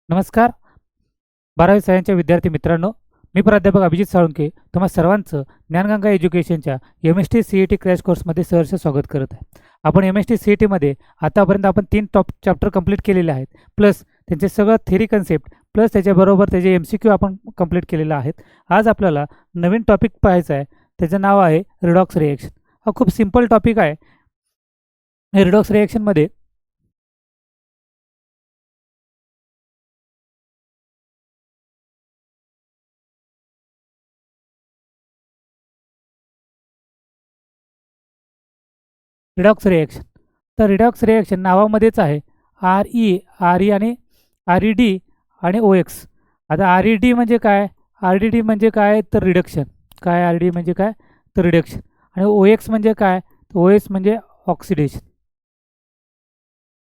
नमस्कार. 12वी सायन्सच्या विद्यार्थी मित्रांनो, मी प्राध्यापक अभिजित साळुंके तुम्हा सर्वांचं ज्ञानगंगा एज्युकेशनच्या MST CET क्रॅश कोर्समध्ये सहर्ष स्वागत करत आहे. आपण MST CETमध्ये आतापर्यंत आपण 3 चॅप्टर कंप्लीट केलेले आहेत, प्लस त्यांचे सगळं थेरी कन्सेप्ट प्लस त्याच्याबरोबर त्याचे MCQ आपण कंप्लीट केलेलं आहेत. आज आपल्याला नवीन टॉपिक पाहायचा आहे, त्याचं नाव आहे रिडॉक्स रिएक्शन. हा खूप सिंपल टॉपिक आहे. रिडॉक्स रिएक्शनमध्ये रिडॉक्स रिएक्शन, तर रिडॉक्स रिएक्शन नावामध्येच आहे RE आणि RED आणि OX. आता RED म्हणजे काय? RED म्हणजे काय तर रिडक्शन. काय RED म्हणजे काय तर रिडक्शन. आणि OX म्हणजे काय? OX म्हणजे ऑक्सिडेशन.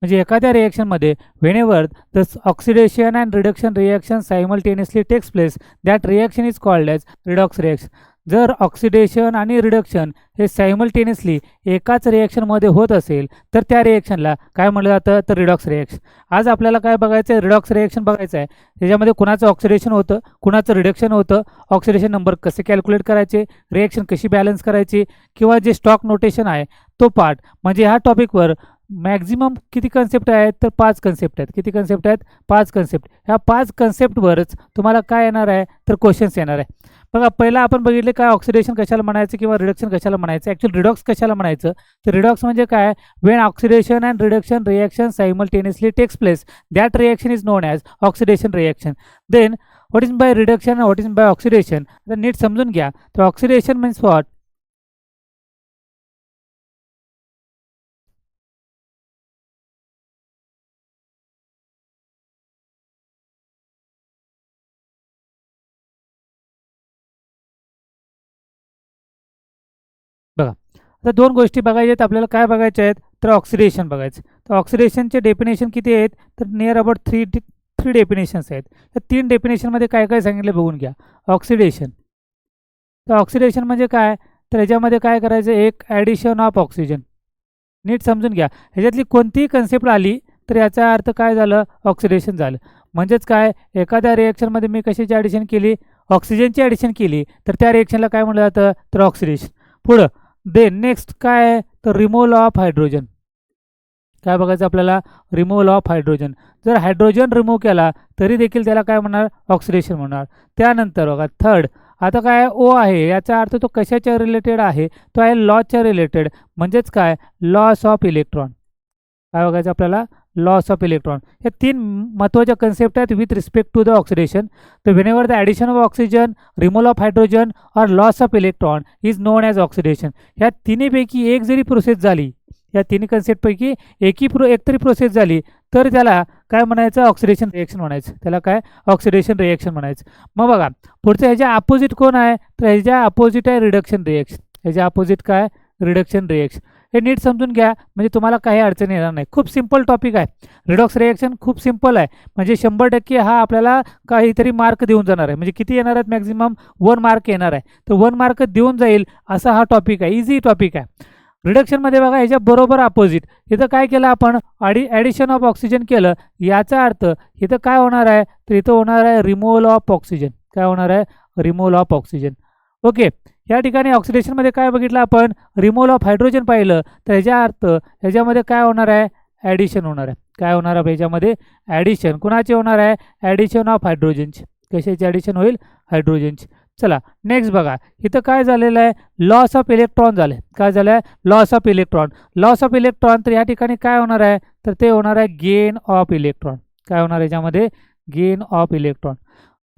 म्हणजे एखाद्या रिएक्शनमध्ये whenever the oxidation and reduction reaction simultaneously takes place that reaction is called as redox reaction. जर ऑक्सिडेशन आणि रिडक्शन हे सायमल्टेनियसली एकाच रिएक्शनमध्ये होत असेल तर त्या रिएक्शनला काय म्हटलं जातं तर रिडॉक्स रिएक्शन. आज आपल्याला काय बघायचं आहे? रिडॉक्स रिएक्शन बघायचं आहे. त्याच्यामध्ये कुणाचं ऑक्सिडेशन होतं, कुणाचं रिडक्शन होतं, ऑक्सिडेशन नंबर कसे कॅल्क्युलेट करायचे, रिएक्शन कशी बॅलन्स करायची, किंवा जे स्टॉक नोटेशन आहे तो पार्ट. म्हणजे ह्या टॉपिकवर मॅक्झिमम किती कन्सेप्ट आहेत तर 5 कन्सेप्ट आहेत. किती कन्सेप्ट आहेत? 5 कन्सेप्ट. ह्या 5 कन्सेप्टवरच तुम्हाला काय येणार आहे तर क्वेश्चन्स येणार आहे. बघा, पहिला आपण बघितले काय ऑक्सिडेशन कशाला म्हणायचं किंवा रिडक्शन कशाला म्हणायचं. ॲक्च्युअली रिडॉक्स कशाला म्हणायचं तर रिडॉक्स म्हणजे काय? When oxidation and reduction reaction simultaneously takes place that reaction is known as oxidation reaction. Then what is by reduction, what is by oxidation. आता नीट समजून घ्या. तर ऑक्सिडेशन मीन्स व्हॉट? बघा, आता 2 गोष्टी बघायच्या आहेत आपल्याला. काय बघायच्या आहेत तर ऑक्सिडेशन बघायचं. तर ऑक्सिडेशनचे डेफिनेशन किती आहेत तर नियर अबाउट 3 डेफिनेशन्स आहेत. या 3 डेफिनेशनमध्ये काय काय सांगितलं बघून घ्या. ऑक्सिडेशन, तर ऑक्सिडेशन म्हणजे काय तर ह्याच्यामध्ये काय करायचं, एक ॲडिशन ऑफ ऑक्सिजन. नीट समजून घ्या. ह्याच्यातली कोणतीही कन्सेप्ट आली तर याचा अर्थ काय झालं? ऑक्सिडेशन झालं. म्हणजेच काय, एखाद्या रिएक्शनमध्ये मी कशाची ॲडिशन केली? ऑक्सिजनची ॲडिशन केली तर त्या रिएक्शनला काय म्हटलं जातं तर ऑक्सिडेशन. पुढं देन नेक्स्ट काय आहे तर रिमूव्हल ऑफ हायड्रोजन. काय बघायचं आपल्याला? Removal of hydrogen. जर हायड्रोजन रिमूव्ह केला तरी देखील त्याला काय म्हणणार? ऑक्सिडेशन म्हणणार. त्यानंतर बघा थर्ड, आता काय ओ आहे, याचा अर्थ तो कशाच्या रिलेटेड आहे? तो आहे लॉच्या रिलेटेड. म्हणजेच काय? Loss of electron. काय बघायचं आपल्याला? Loss of electron. या 3 महत्त्वाच्या कन्सेप्ट आहेत with respect to the oxidation. तर whenever the addition of oxygen, removal of hydrogen और loss of electron is known as oxidation. ह्या तिन्हीपैकी एक जरी प्रोसेस झाली, या 3 कन्सेप्टपैकी एकतरी प्रोसेस झाली तर त्याला काय म्हणायचं? ऑक्सिडेशन रिएक्शन म्हणायचं. त्याला काय? ऑक्सिडेशन रिएक्शन म्हणायचं. मग बघा, पुढचं ह्याच्या अपोजिट कोण आहे तर ह्याच्या अपोजिट आहे रिडक्शन रिएक्शन. ह्याच्या अपोजिट काय? Reduction reaction. हे नीट समजून घ्या म्हणजे तुम्हाला काही अडचण येणार नाही. खूप सिंपल टॉपिक आहे. रिडॉक्स रिएक्शन खूप सिंपल आहे. म्हणजे 100% हा आपल्याला काहीतरी मार्क देऊन जाणार आहे. म्हणजे किती येणार आहेत? मॅक्झिमम 1 मार्क येणार आहे. तर 1 मार्क देऊन जाईल असा हा टॉपिक आहे. इझी टॉपिक आहे. रिडक्शनमध्ये बघा, ह्याच्या बरोबर अपोजिट इथं काय केलं आपण? ॲडिशन ऑफ ऑक्सिजन केलं. याचा अर्थ इथं काय होणार आहे तर इथं होणार आहे रिमूव्हल ऑफ ऑक्सिजन. काय होणार आहे? Removal of oxygen. ओके. या ठिकाणी ऑक्सिडेशनमध्ये काय बघितलं आपण? रिमूव्हल ऑफ हायड्रोजन पाहिलं. तर ह्याचा अर्थ ह्याच्यामध्ये काय होणार आहे? ॲडिशन होणार आहे. काय होणार आहे ह्याच्यामध्ये? ॲडिशन. कुणाची होणार आहे? ॲडिशन ऑफ हायड्रोजनची. कशाची ॲडिशन होईल? हायड्रोजनची. चला नेक्स्ट बघा, इथं काय झालेलं आहे? लॉस ऑफ इलेक्ट्रॉन झालं. काय झालं आहे? Loss of electron. Loss of electron, तर या ठिकाणी काय होणार आहे तर ते होणार आहे गेन ऑफ इलेक्ट्रॉन. काय होणार आहे याच्यामध्ये? Gain of electron.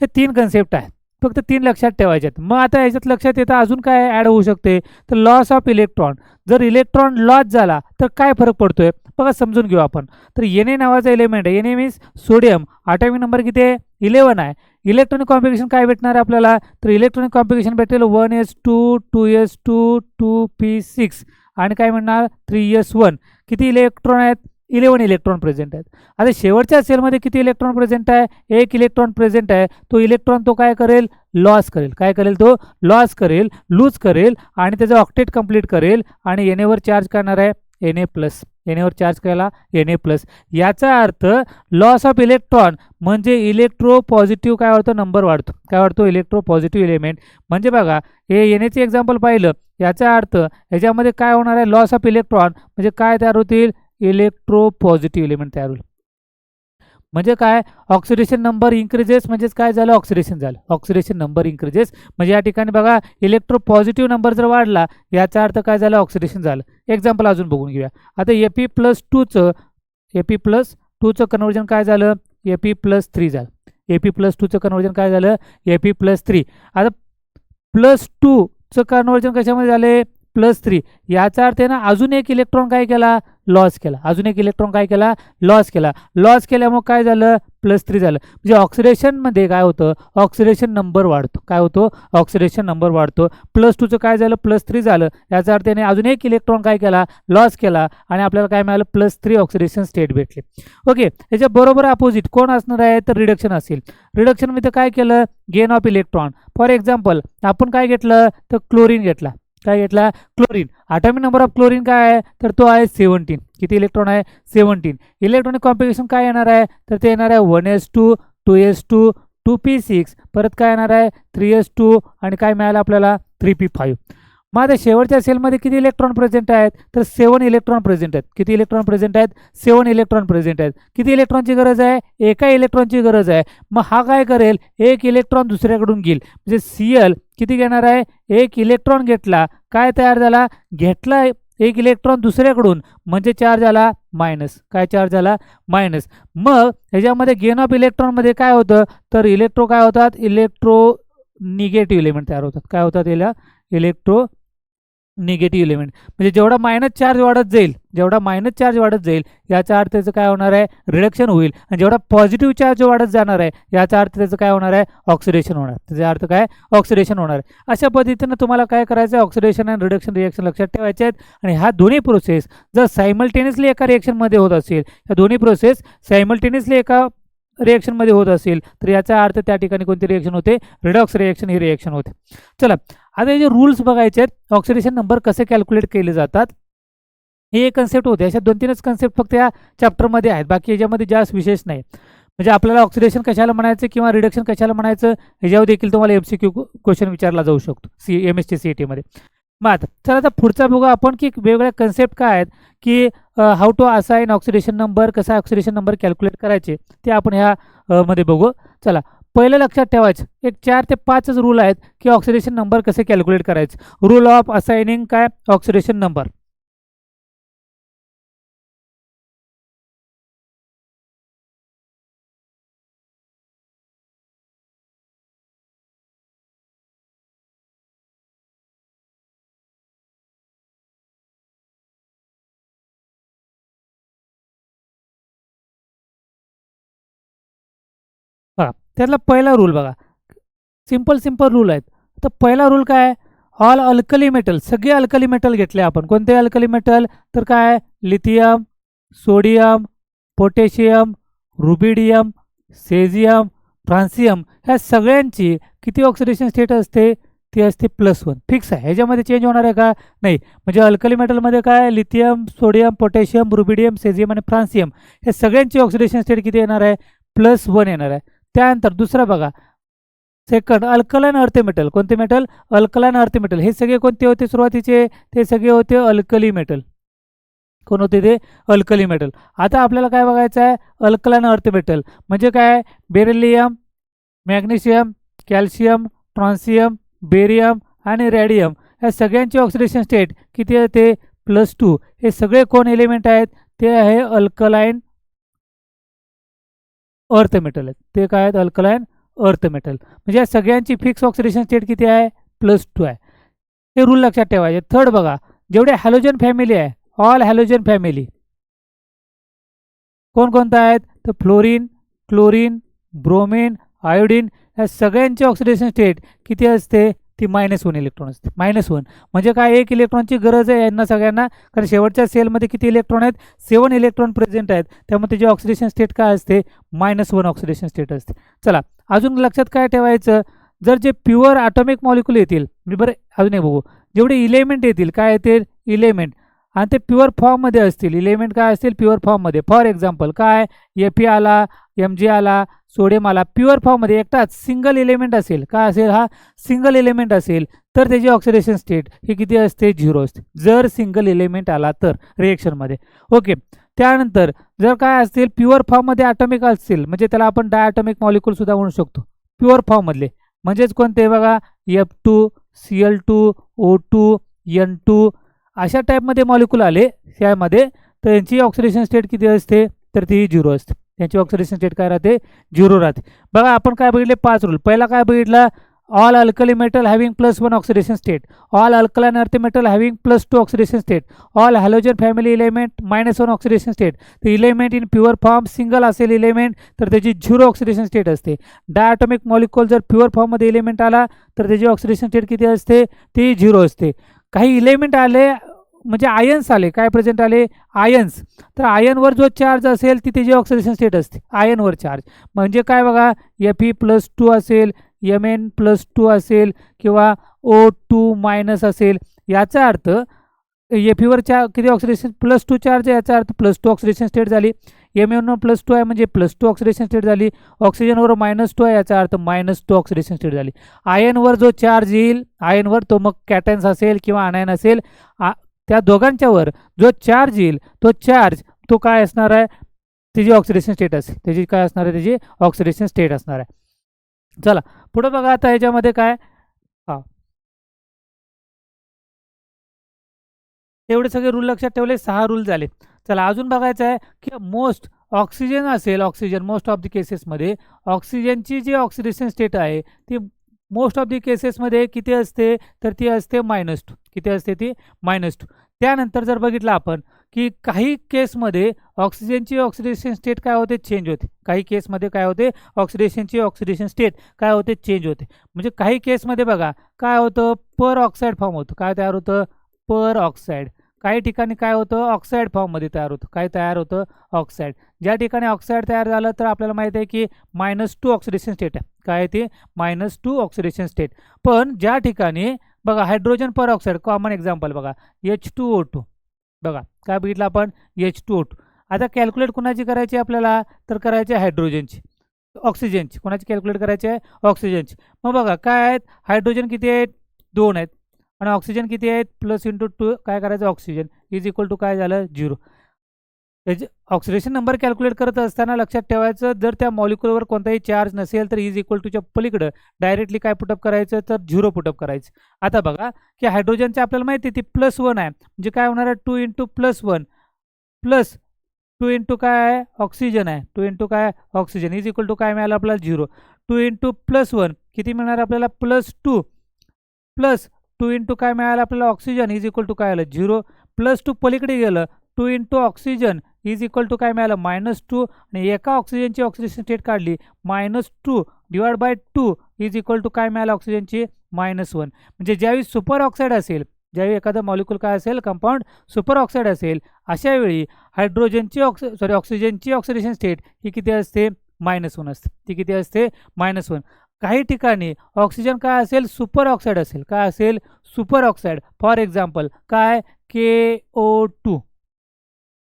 हे 3 कन्सेप्ट आहेत. फक्त 3 लक्षात ठेवायचे आहेत. मग आता याच्यात लक्षात येतं अजून काय ॲड होऊ शकते तर लॉस ऑफ इलेक्ट्रॉन. जर इलेक्ट्रॉन लॉस झाला तर काय फरक पडतोय बघा, समजून घेऊ आपण. तर Na नावाचा एलिमेंट आहे. Na means sodium. Atomic number किती आहे? 11 आहे. इलेक्ट्रॉनिक कॉम्बिनेशन काय भेटणार आहे आपल्याला तर इलेक्ट्रॉनिक कॉम्बिनेशन भेटेल 1s2 2s2 2p6 आणि काय म्हणणार 3s1. किती इलेक्ट्रॉन आहेत? 11 इलेक्ट्रॉन प्रेझेंट आहेत. आता शेवटच्या सेलमध्ये किती इलेक्ट्रॉन प्रेझेंट आहे? 1 इलेक्ट्रॉन प्रेझेंट आहे. तो इलेक्ट्रॉन तो काय करेल? लॉस करेल. काय करेल? तो लॉस करेल, लूज करेल आणि त्याचं ऑक्टेट कंप्लीट करेल आणि Na वर चार्ज करणार आहे Na+. Na वर चार्ज केला Na+. याचा अर्थ लॉस ऑफ इलेक्ट्रॉन म्हणजे इलेक्ट्रो पॉझिटिव्ह काय होतं नंबर वाढतो. काय वाढतो इलेक्ट्रो पॉझिटिव्ह एलिमेंट. म्हणजे बघा हे Na एक्झाम्पल पाहिलं, याचा अर्थ ह्याच्यामध्ये काय होणार आहे लॉस ऑफ इलेक्ट्रॉन म्हणजे काय तयार होतील इलेक्ट्रो पॉझिटिव्ह एलिमेंट तयार होईल. म्हणजे काय ऑक्सिडेशन नंबर इन्क्रीजेस म्हणजेच काय झालं ऑक्सिडेशन झालं. ऑक्सिडेशन नंबर इन्क्रीजेस म्हणजे या ठिकाणी बघा इलेक्ट्रो पॉझिटिव्ह नंबर जर वाढला याचा अर्थ काय झालं ऑक्सिडेशन झालं. एक्झाम्पल अजून बघून घेऊया. आता Ap+2चं कन्वर्जन काय झालं Ap+3 झालं. Ap+2चं कन्वर्जन काय झालं Ap+3. आता +2चं कन्वर्जन कशामध्ये झाले +3. याचा अर्थ आहे ना अजून एक इलेक्ट्रॉन काय केला लॉस केला. अजून एक इलेक्ट्रॉन काय केला लॉस केला. लॉस केल्यामुळे काय झालं +3 झालं. म्हणजे ऑक्सिडेशनमध्ये काय होतं ऑक्सिडेशन नंबर वाढतो. काय होतो ऑक्सिडेशन नंबर वाढतो. +2चं काय झालं +3 झालं. याचा अर्थ त्याने अजून एक इलेक्ट्रॉन काय केला लॉस केला आणि आपल्याला काय मिळालं +3 ऑक्सिडेशन स्टेट भेटले. ओके. याच्या बरोबर अपोजिट कोण असणार आहे तर रिडक्शन असेल. रिडक्शनमध्ये काय केलं gain of electron. For example आपण काय घेतलं तर क्लोरीन घेतला. काय घेतला chlorine. Atomic number of chlorine काय आहे तर तो आहे 17. किती इलेक्ट्रॉन आहे 17. इलेक्ट्रॉनिक कॉम्बिनेशन काय येणार आहे तर ते येणार आहे 1s2 2s2 2p6 परत काय येणार आहे 3s2 आणि काय मिळालं आपल्याला 3p5. मग आता शेवटच्या सेलमध्ये किती इलेक्ट्रॉन प्रेझेंट आहेत तर 7 इलेक्ट्रॉन प्रेझेंट आहेत. किती इलेक्ट्रॉन प्रेझेंट आहेत 7 इलेक्ट्रॉन प्रेझेंट आहेत. किती इलेक्ट्रॉनची गरज आहे एका इलेक्ट्रॉनची गरज आहे. मग हा काय करेल एक इलेक्ट्रॉन दुसऱ्याकडून घेईल. म्हणजे Cl किती घेणार आहे एक इलेक्ट्रॉन घेतला काय तयार झाला घेतला एक इलेक्ट्रॉन दुसऱ्याकडून म्हणजे चार्ज झाला मायनस. काय चार्ज झाला मायनस. मग ह्याच्यामध्ये गेन ऑफ इलेक्ट्रॉनमध्ये काय होतं तर इलेक्ट्रो काय होतात इलेक्ट्रो निगेटिव्ह एलिमेंट तयार होतात. काय होतात याला इलेक्ट्रो निगेटिव्ह एलिमेंट. म्हणजे जेवढा मायनस चार्ज वाढत जाईल याचा अर्थ त्याचं काय होणार आहे रिडक्शन होईल. आणि जेवढा पॉझिटिव्ह चार्ज वाढत जाणार आहे याचा अर्थ त्याचं काय होणार आहे ऑक्सिडेशन होणार. त्याचा अर्थ काय ऑक्सिडेशन होणार आहे. अशा पद्धतीनं तुम्हाला काय करायचं आहे ऑक्सिडेशन आणि रिडक्शन रिएक्शन लक्षात ठेवायचे आहेत. आणि ह्या दोन्ही प्रोसेस जर सायमल्टेनियसली एका रिएक्शनमध्ये होत असेल ह्या दोन्ही प्रोसेस सायमल्टेनियसली एका रिएक्शनमध्ये होत असेल तर याचा अर्थ त्या ठिकाणी कोणती रिएक्शन होते रिडॉक्स रिएक्शन ही रिएक्शन होते. चला आता हे जे रूल्स बघायचे आहेत ऑक्सिडेशन नंबर कसे कॅल्क्युलेट केले जातात हे एक कन्सेप्ट होते. अशा 2-3च कन्सेप्ट फक्त या चॅप्टरमध्ये आहेत. बाकी याच्यामध्ये जास्त विशेष नाही. म्हणजे आपल्याला ऑक्सिडेशन कशाला म्हणायचं किंवा रिडक्शन कशाला म्हणायचं ह्याच्यावर देखील तुम्हाला MCQ क्वेश्चन विचारला जाऊ शकतो MSc CET मध्ये. मग आता चला आता पुढचा बघू आपण की वेगवेगळ्या कन्सेप्ट काय आहेत की how to assign oxidation number कसा ऑक्सिडेशन नंबर कॅल्क्युलेट करायचे ते आपण ह्या मध्ये बघू. चला पहिलं लक्षात ठेवायचं एक 4 ते 5च रूल आहेत की ऑक्सिडेशन नंबर कसे कॅल्क्युलेट करायचे. रूल ऑफ असाइनिंग काय ऑक्सिडेशन नंबर. बघा त्यातला पहिला रूल बघा सिंपल रूल आहेत. तर पहिला रूल काय ऑल अल्कली मेटल सगळे अल्कली मेटल घेतले आपण. कोणते अल्कली मेटल तर काय लिथियम सोडियम पोटॅशियम रुबिडियम सेझियम फ्रान्सियम ह्या सगळ्यांची किती ऑक्सिडेशन स्टेट असते ती असते +1 फिक्स आहे. ह्याच्यामध्ये चेंज होणार आहे का नाही. म्हणजे अल्कली मेटलमध्ये काय लिथियम सोडियम पोटॅशियम रुबिडियम सेझियम आणि फ्रान्सियम हे सगळ्यांची ऑक्सिडेशन स्टेट किती येणार आहे +1 येणार आहे. त्यानंतर दुसरा बघा सेकंड अल्कलाइन अर्थ मेटल. कोणते मेटल अल्कलाइन अर्थ मेटल. हे सगळे कोणते होते सुरुवातीचे ते सगळे होते अल्कली मेटल. कोण होते ते अल्कली मेटल. आता आपल्याला काय बघायचं आहे अल्कलाइन अर्थ मेटल म्हणजे काय बेरिलियम मॅग्नेशियम कॅल्शियम ट्रान्सियम बेरियम आणि रॅडियम ह्या सगळ्यांची ऑक्सिडेशन स्टेट किती आहे ते +2. हे सगळे कोण एलिमेंट आहेत ते आहे अल्कलाइन अर्थ मेटल आहेत. ते काय आहेत अल्कलाइन अर्थ मेटल. म्हणजे या सगळ्यांची फिक्स ऑक्सिडेशन स्टेट किती आहे +2 आहे. हे रूल लक्षात ठेवायचे. थर्ड बघा जेवढे हॅलोजन फॅमिली आहे ऑल हॅलोजन फॅमिली कोणकोणत्या आहेत तर फ्लोरीन क्लोरीन ब्रोमीन आयोडीन ह्या सगळ्यांची ऑक्सिडेशन स्टेट किती असते ती -1 इलेक्ट्रॉन असते. -1 म्हणजे काय एक इलेक्ट्रॉनची गरज आहे यांना सगळ्यांना. कारण शेवटच्या सेलमध्ये किती इलेक्ट्रॉन आहेत 7 इलेक्ट्रॉन प्रेझेंट आहेत. त्यामुळे त्याची ऑक्सिडेशन स्टेट काय असते -1 ऑक्सिडेशन स्टेट असते. चला अजून लक्षात काय ठेवायचं जर जे प्युअर ॲटॉमिक मॉलिक्युल येतील मी बरं अजून एक बघू जेवढे इलेमेंट येतील काय येतील इलेमेंट. आणि ते प्युअर फॉर्ममध्ये असतील, इलेमेंट काय असतील प्युअर फॉर्ममध्ये. फॉर एक्झाम्पल काय Fe आला, Mg आला, सोडियम आला, प्युअर फॉर्ममध्ये एकटाच सिंगल एलिमेंट असेल, काय असेल हा सिंगल एलिमेंट असेल, तर त्याची ऑक्सिडेशन स्टेट ही किती असते 0 असते, जर सिंगल एलिमेंट आला तर रिएक्शनमध्ये. ओके. त्यानंतर जर काय असतील प्युअर फॉर्ममध्ये ॲटॉमिक असतील, म्हणजे त्याला आपण डायॲटॉमिक मॉलिक्यूल सुद्धा म्हणू शकतो प्युअर फॉर्ममधले. म्हणजेच कोणते बघा F2 Cl2 O2 N2 अशा टाईपमध्ये मॉलिक्यूल आले त्यामध्ये, तर यांची ऑक्सिडेशन स्टेट किती असते तर ती 0 असते. त्यांची ऑक्सिडेशन स्टेट काय राहते 0 राहते. बघा आपण काय बघितले 5 रूल. पहिला काय बघितला all alkali metal having +1 oxidation state, all alkaline earth metal having +2 oxidation state, all halogen family element -1 oxidation state. तर element in pure form single असेल इलेमेंट तर त्याची 0 ऑक्सिडेशन स्टेट असते. डायॲटॉमिक मॉलिक्यूल जर प्युअर फॉर्ममध्ये इलेमेंट आला तर त्याची ऑक्सिडेशन स्टेट किती असते ती 0 असते. काही इलेमेंट आले म्हणजे आयन्स आले, काय प्रेझेंट आले आयन्स, तर आयनवर जो चार्ज असेल ती त्याची ऑक्सिडेशन स्टेट असते आयनवर चार्ज. म्हणजे काय बघा Fe+2 असेल, Mn+2 असेल किंवा O2- असेल, याचा अर्थ Feवर किती ऑक्सिडेशन +2 चार्ज आहे, याचा अर्थ +2 ऑक्सिडेशन स्टेट झाली. Mn+2 आहे म्हणजे +2 ऑक्सिडेशन स्टेट झाली. ऑक्सिजनवर -2 आहे, याचा अर्थ -2 ऑक्सिडेशन स्टेट झाली. आयनवर जो चार्ज येईल आयनवर तो मग कॅटन्स असेल किंवा अनायन असेल, त्या दोघांच्यावर जो चार्ज येईल तो चार्ज तो काय असणार आहे त्याची ऑक्सिडेशन स्टेट असेल, त्याची काय असणार आहे त्याची ऑक्सिडेशन स्टेट असणार आहे. चला पुढे बघा आता ह्याच्यामध्ये काय एवढे सगळे रूल लक्षात ठेवले, 6 रूल झाले. चला अजून बघायचं आहे की मोस्ट ऑक्सिजन असेल, ऑक्सिजन मोस्ट ऑफ द केसेसमध्ये ऑक्सिजनची जी ऑक्सिडेशन स्टेट आहे ती मोस्ट ऑफ द केसेसमध्ये किती असते तर ती असते -2. किती असते ती -2. त्यानंतर जर बघितलं आपण की काही केसमध्ये ऑक्सिजनची ऑक्सिडेशन स्टेट काय होते चेंज होते, काही केसमध्ये काय होते ऑक्सिडेशन स्टेट काय होते चेंज होते. म्हणजे काही केसमध्ये बघा काय होतं पर ऑक्साईड फॉर्म होतं, काय तयार होतं पर ऑक्साईड. काही ठिकाणी काय होतं ऑक्साईड फॉर्ममध्ये तयार होतं, काय तयार होतं ऑक्साईड. ज्या ठिकाणी ऑक्साईड तयार झालं तर आपल्याला माहिती आहे की -2 ऑक्सिडेशन स्टेट आहे, काय ते -2 ऑक्सिडेशन स्टेट. पण ज्या ठिकाणी बघा हायड्रोजन पर ऑक्साईड कॉमन एक्झाम्पल बघा H2O2, बघा काय बघितलं आपण H2O2. आता कॅल्क्युलेट कुणाची करायची आपल्याला तर करायची हायड्रोजनची, ऑक्सिजनची. कोणाची कॅल्क्युलेट करायची आहे ऑक्सिजनची. मग बघा काय आहेत हायड्रोजन किती आहेत 2 आहेत आणि ऑक्सिजन किती आहेत +2 काय करायचं ऑक्सिजन इज इक्वल टू काय झालं 0. त्याचे ऑक्सिडेशन नंबर कॅल्क्युलेट करत असताना लक्षात ठेवायचं जर त्या मॉलिक्युलवर कोणताही चार्ज नसेल तर इज इक्वल टूच्या पलीकडं डायरेक्टली काय पुटअप करायचं तर 0 पुटअप करायचं. आता बघा की हायड्रोजनचे आपल्याला माहिती आहे ती +1 आहे, म्हणजे काय होणार आहे 2 × +1 प्लस 2 × काय आहे ऑक्सिजन आहे, 2 × काय ऑक्सिजन इज इक्वल टू काय मिळालं आपल्याला 0. 2 × +1 किती मिळणार आपल्याला +2 प्लस 2 × काय मिळालं आपल्याला ऑक्सिजन इज इक्वल टू काय आलं 0. +2 पलीकडे गेलं 2 × ऑक्सिजन इज इक्वल टू काय मिळालं -2 आणि एका ऑक्सिजनची ऑक्सिडेशन स्टेट काढली -2 / 2 इज इक्वल टू काय मिळालं ऑक्सिजनची -1. म्हणजे ज्यावेळी सुपर ऑक्साईड असेल, ज्यावेळी एखादा मॉलिक्यूल काय असेल कंपाऊंड सुपर ऑक्साईड असेल अशा वेळी हायड्रोजनची ऑक्सिजनची ऑक्सिडेशन स्टेट ही किती असते -1 असते, ती किती असते -1. काही ठिकाणी ऑक्सिजन काय असेल सुपर ऑक्साईड असेल, काय असेल सुपर ऑक्साईड. फॉर एक्झाम्पल काय KO2,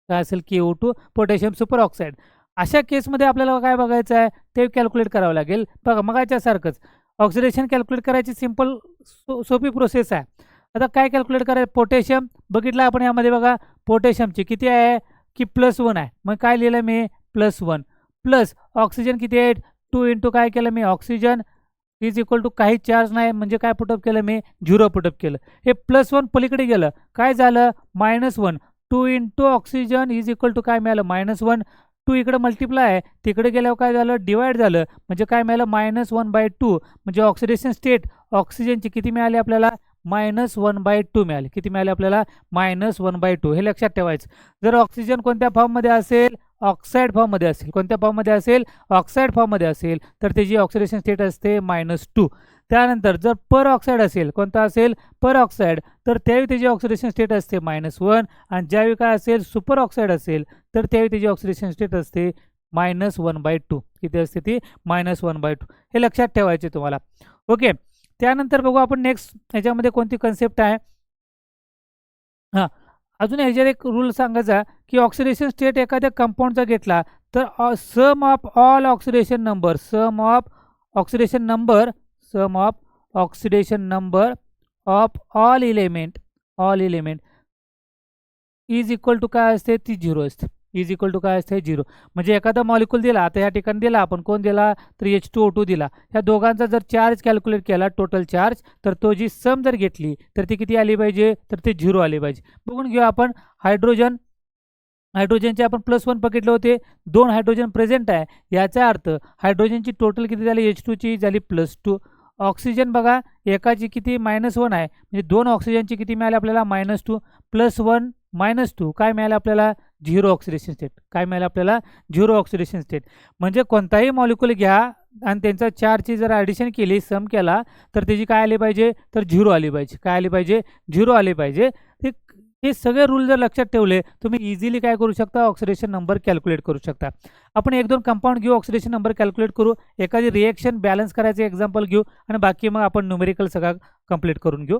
काय असेल KO2 पोटॅशियम सुपर ऑक्साईड. अशा केसमध्ये आपल्याला काय बघायचं आहे ते कॅल्क्युलेट करावं लागेल. बघा मग याच्यासारखंच ऑक्सिडेशन कॅल्क्युलेट करायची सिंपल सोपी प्रोसेस आहे. आता काय कॅल्क्युलेट करायचं पोटॅशियम बघितलं आपण यामध्ये बघा पोटॅशियमची किती आहे की +1 आहे, मग काय लिहिलं मी +1 प्लस ऑक्सिजन किती आहे 2 × काय केलं मी ऑक्सिजन इज इक्वल टू काही चार्ज नाही म्हणजे काय पुटअप केलं मी 0 पुटअप केलं. हे +1 पलीकडे गेलं काय झालं -1. 2 × ऑक्सिजन इज इक्वल टू काय मिळालं -1. 2 इकडे मल्टिप्लाय आहे तिकडे गेल्यावर काय झालं डिवाइड झालं म्हणजे काय मिळालं -1/2. म्हणजे ऑक्सिडेशन स्टेट ऑक्सिजनची किती मिळाली आपल्याला -1/2 मिळाली. किती मिळाली आपल्याला -1/2. हे लक्षात ठेवायचं. जर ऑक्सिजन कोणत्या फॉर्ममध्ये असेल ऑक्साईड फॉर्ममध्ये असेल, कोणत्या फॉर्ममध्ये असेल ऑक्साईड फॉर्ममध्ये असेल तर त्याची ऑक्सिडेशन स्टेट असते -2. त्यानंतर जर पर ऑक्साईड असेल, कोणता असेल पर ऑक्साईड, तर त्यावेळी त्याची ऑक्सिडेशन स्टेट असते -1 आणि ज्यावेळी काय असेल सुपर ऑक्साईड असेल तर त्यावेळी त्याची ऑक्सिडेशन स्टेट असते -1/2. किती असते ती -1/2. हे लक्षात ठेवायचे तुम्हाला. ओके. त्यानंतर बघू आपण नेक्स्ट ह्याच्यामध्ये कोणती कन्सेप्ट आहे. हां अजून ह्याच्यात एक रूल सांगायचा की ऑक्सिडेशन स्टेट एखाद्या कंपाऊंडचा घेतला तर sum of all oxidation number sum of oxidation number of all element is equal to काय असते ती झिरो असते. इज इक्वल टू काय असते झिरो. म्हणजे एखादा मॉलिक्यूल दिला, आता या ठिकाणी दिला आपण, कोण दिला तर H2O2 दिला. ह्या दोघांचा जर चार्ज कॅल्क्युलेट केला टोटल चार्ज, तर तो जी सम जर घेतली तर ती किती आली पाहिजे तर ते झिरो आली पाहिजे. बघून घेऊ आपण. हायड्रोजनचे आपण +1 बघितले होते, 2 हायड्रोजन प्रेझेंट आहे, याचा अर्थ हायड्रोजनची टोटल किती झाली H2ची झाली +2. ऑक्सिजन बघा एकाची किती -1 आहे, म्हणजे 2 ऑक्सिजनची किती मिळाले आपल्याला -2 +1 -2 काय मिळालं आपल्याला झिरो ऑक्सिडेशन स्टेट. काय मिळालं आपल्याला झिरो ऑक्सिडेशन स्टेट. म्हणजे कोणताही मॉलिक्यूल घ्या आणि त्यांचा चार्जची जर ॲडिशन केली, सम केला, तर त्याची काय आली पाहिजे तर झिरो आली पाहिजे. काय आली पाहिजे झिरो आली पाहिजे. ते हे सगळे रूल जर लक्षात ठेवले तुम्ही इझिली काय करू शकता ऑक्सिडेशन नंबर कॅल्क्युलेट करू शकता. आपण 1-2 कंपाऊंड घेऊ, ऑक्सिडेशन नंबर कॅल्क्युलेट करू, एखादी रिएक्शन बॅलन्स करायचं एक्झाम्पल घेऊ आणि बाकी मग आपण न्यूमेरिकल सगळं कंप्लीट करून घेऊ.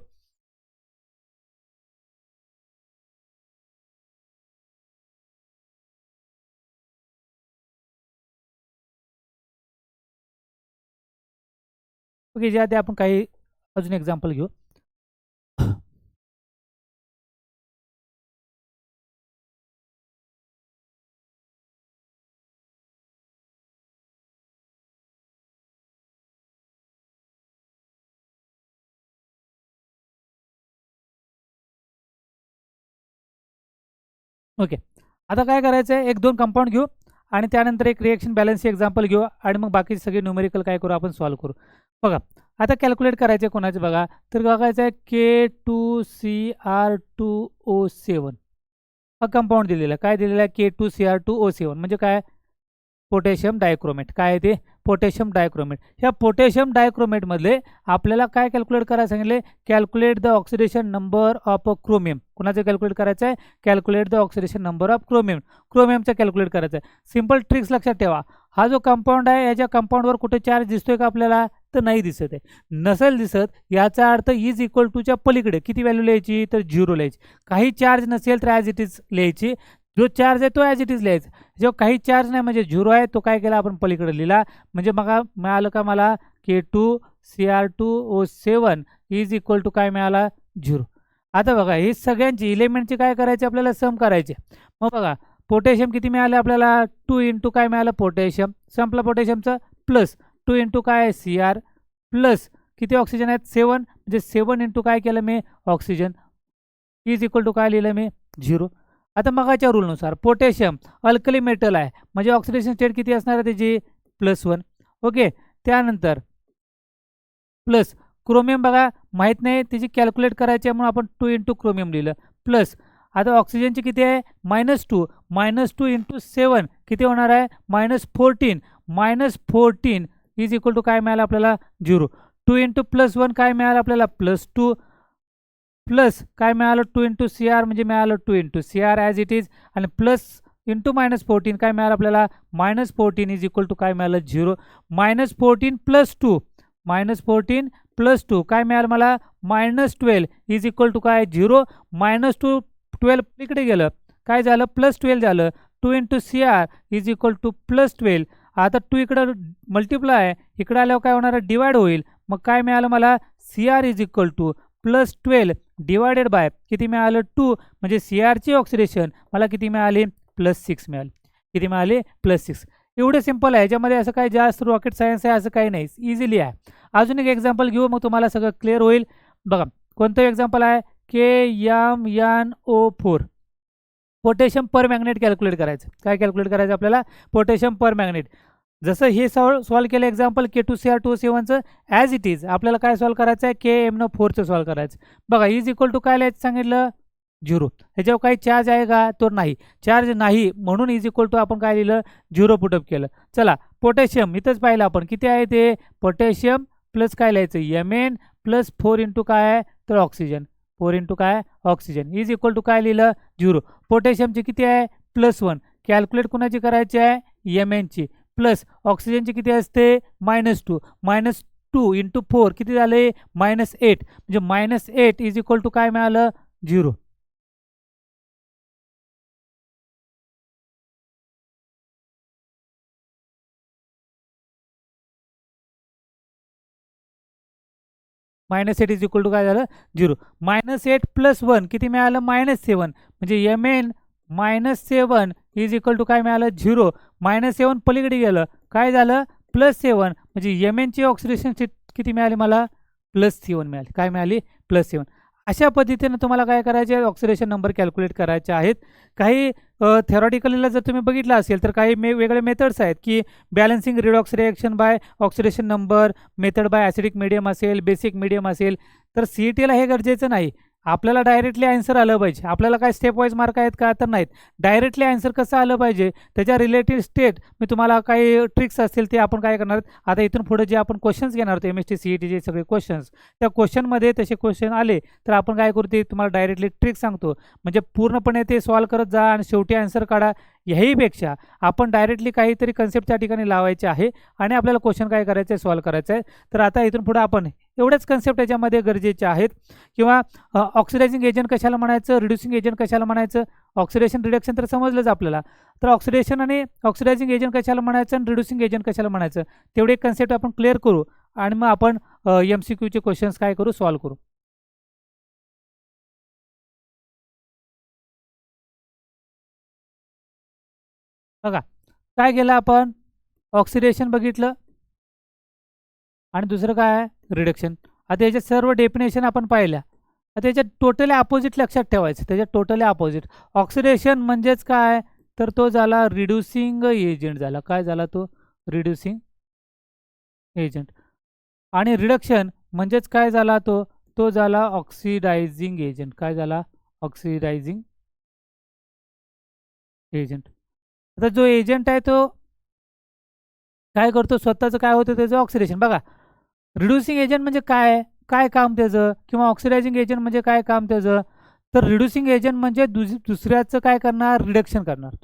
ओके, ज्या आधी आपण काही अजून एक्झाम्पल घेऊ. ओके, आता काय करायचं आहे 1-2 कंपाऊंड घेऊ आणि त्यानंतर एक रिएक्शन बॅलन्सची एक्झाम्पल घेऊ आणि मग बाकी सगळे न्यूमेरिकल काय करू आपण सॉल्व्ह करू. बघा आता कॅल्क्युलेट करायचं आहे कोणाचे बघा, तर बघायचं आहे K2Cr2O7 हा कंपाऊंड दिलेला आहे. काय दिलेला आहे K2Cr2O7 म्हणजे काय पोटॅशियम डायक्रोमेट. काय आहे ते पोटॅशियम डायक्रोमेट. ह्या पोटॅशियम डायक्रोमेटमधले आपल्याला काय कॅल्क्युलेट करायला सांगितले, calculate the oxidation number of chromium. कोणाचं कॅल्क्युलेट करायचं आहे calculate the oxidation number of क्रोमियमचं कॅल्क्युलेट करायचं आहे. सिंपल ट्रिक्स लक्षात ठेवा. हा जो कंपाऊंड आहे याच्या कंपाऊंडवर कुठे चार्ज दिसतोय का आपल्याला तर नाही दिसत आहे. नसेल दिसत याचा अर्थ इज इक्वल टूच्या पलीकडे किती व्हॅल्यू लिहायची तर झिरो लिहायची. काही चार्ज नसेल तर ॲज इट इज लिहायची. जो चार्ज आहे तो ॲज इट इज लिहायचा. जो काही चार्ज नाही म्हणजे झिरो आहे तो काय केला आपण पलीकडे लिहिला. म्हणजे मग मिळालं का मला K2Cr2O7 इज इक्वल टू काय मिळाला झिरो. आता बघा ही सगळ्यांची इलेमेंटची काय करायचे आपल्याला सम करायचे. मग बघा पोटॅशियम किती मिळाले आपल्याला 2 इंटू काय मिळालं पोटॅशियम, संपला पोटॅशियमचं, प्लस 2 इंटू काय Cr प्लस किती ऑक्सिजन आहेत 7 म्हणजे 7 इंटू काय केलं मी ऑक्सिजन इज इक्वल टू काय लिहिलं मी झिरो. आता मगाच्या रूलनुसार पोटॅशियम अल्कली मेटल आहे म्हणजे ऑक्सिडेशन स्टेट किती असणार आहे त्याची +1. ओके, त्यानंतर प्लस क्रोमियम बघा माहीत नाही त्याची कॅल्क्युलेट करायची आहे म्हणून आपण 2 इंटू क्रोमियम लिहिलं प्लस. आता ऑक्सिजनची किती आहे -2 -2 इंटू 7 किती होणार आहे -14 इज इक्वल टू काय मिळालं आपल्याला झिरो. 2 इंटू +1 काय मिळालं आपल्याला +2 प्लस काय मिळालं 2 इंटू Cr म्हणजे मिळालं 2 into Cr as it is आणि प्लस इंटू -14 काय मिळालं आपल्याला -14 इज इक्वल टू काय मिळालं झिरो. -14 प्लस 2 काय मिळालं मला -12 इज इक्वल टू काय झिरो. -12 इकडे गेलं काय झालं +12 झालं. 2 into Cr is equal to +12. आता 2 इकडं मल्टिप्लाय इकडं आल्यावर काय होणार डिवाइड होईल. मग काय मिळालं मला Cr is equal to +12 divided by किती मिळालं 2 म्हणजे Crची ऑक्सिडेशन मला किती मिळाली +6 मिळाली. किती मिळाली +6. एवढं सिंपल आहे. याच्यामध्ये असं काही जास्त रॉकेट सायन्स आहे असं काही नाही, इझिली आहे. अजून एक एक्झाम्पल घेऊ मग तुम्हाला सगळं क्लिअर होईल. बघा कोणतं एक्झाम्पल आहे KMnO4 पोटॅशियम पर मॅग्नेट कॅल्क्युलेट करायचं. काय कॅल्क्युलेट करायचं आपल्याला पोटॅशियम पर मॅग्नेट. जसं हे सॉल्व केलं एक्झाम्पल K2Cr2O7चं ॲज इट इज आपल्याला काय सॉल्व करायचं आहे KMnO4चं सॉल्व करायचं. बघा इज इक्वल टू काय लिहायचं सांगितलं झिरो. ह्याच्यावर काही चार्ज आहे का तो नाही, चार्ज नाही म्हणून इज इक्वल टू आपण काय लिहिलं झिरो पुटअप केलं. चला पोटॅशियम इथंच पाहिलं आपण किती आहे ते पोटॅशियम प्लस काय लिहायचं Mn प्लस 4 इंटू काय आहे तर ऑक्सिजन 4 इंटू काय ऑक्सिजन इज इक्वल टू काय लिहिलं झिरो. पोटॅशियमची किती आहे +1 कॅल्क्युलेट कुणाची करायची आहे Mnची प्लस ऑक्सिजनची किती असते -2 -2 इंटू 4 किती झाले -8 म्हणजे -8 इज इक्वल टू काय मिळालं झिरो. -8 इज इक्वल टू काय झालं 0. -8 + 1 किती मिळालं -7. म्हणजे Mn -7 इज इक्वल टू काय मिळालं 0. -7 पलीकडे गेलं काय झालं +7. म्हणजे Mn ची ऑक्सिडेशन स्टेट किती मिळाली मला +7 मिळाली. काय मिळाली +7. अशा पद्धतीने तुम्हाला काय करायचे ऑक्सिडेशन नंबर कॅल्क्युलेट करायचे आहेत. काही थेरॉटिकलीला जर तुम्ही बघितलं असेल तर काही वेगळे मेथड्स आहेत की balancing redox reaction by oxidation number, method by acidic medium असेल, बेसिक मीडियम असेल. तर CETला हे गरजेचं नाही. आपल्याला डायरेक्टली आन्सर आलं पाहिजे. आपल्याला काय स्टेप वाईज मार्क आहेत का तर नाहीत. डायरेक्टली आन्सर कसं आलं पाहिजे त्याच्या रिलेटेड स्टेट मी तुम्हाला काही ट्रिक्स असतील ते आपण काय करणार आहोत. आता इथून पुढे जे आपण क्वेश्चन्स घेणार आहोत MST CETचे सगळे क्वेश्चन्स, त्या क्वेश्चनमध्ये तसे क्वेश्चन आले तर आपण काय करू ते तुम्हाला डायरेक्टली ट्रिक सांगतो. म्हणजे पूर्णपणे ते सॉल्व करत जा आणि शेवटी आन्सर काढा. ह्याहीपेक्षा आपण डायरेक्टली काहीतरी कन्सेप्ट त्या ठिकाणी लावायचे आहे आणि आपल्याला क्वेश्चन काय करायचं आहे सॉल्व करायचं आहे. तर आता इथून पुढे आपण एवढेच कन्सेप्ट याच्यामध्ये गरजेचे आहेत. किंवा ऑक्सिडायझिंग एजंट कशाला म्हणायचं, रिड्युसिंग एजंट कशाला म्हणायचं. ऑक्सिडेशन रिडक्शन तर समजलंच आपल्याला. तर ऑक्सिडेशन आणि ऑक्सिडायझिंग एजंट कशाला म्हणायचं आणि रिड्युसिंग एजंट कशाला म्हणायचं तेवढे कन्सेप्ट आपण क्लिअर करू आणि मग आपण MCQचे क्वेश्चन्स काय करू सॉल्व करू. बघा काय केलं आपण ऑक्सिडेशन बघितलं आणि दुसरं काय आहे रिडक्शन. आता याच्या सर्व डेफिनेशन आपण पाहिल्या. आता याच्यात टोटली अपोजिट लक्षात ठेवायचं. त्याच्यात टोटली अपोजिट ऑक्सिडेशन म्हणजेच काय तर तो झाला रिड्युसिंग एजंट झाला. काय झाला तो रिड्युसिंग एजंट. आणि रिडक्शन म्हणजेच काय झाला तो झाला ऑक्सिडायझिंग एजंट. काय झाला ऑक्सिडायझिंग एजंट. आता जो एजंट आहे तो काय करतो स्वतःचं काय होतं त्याचं ऑक्सिडेशन. बघा रिड्युसिंग एजंट म्हणजे काय काय काम त्याचं किंवा ऑक्सिडायझिंग एजंट म्हणजे काय काम त्याचं. तर रिड्युसिंग एजंट म्हणजे दुसऱ्याचं काय करणार रिडक्शन करणार.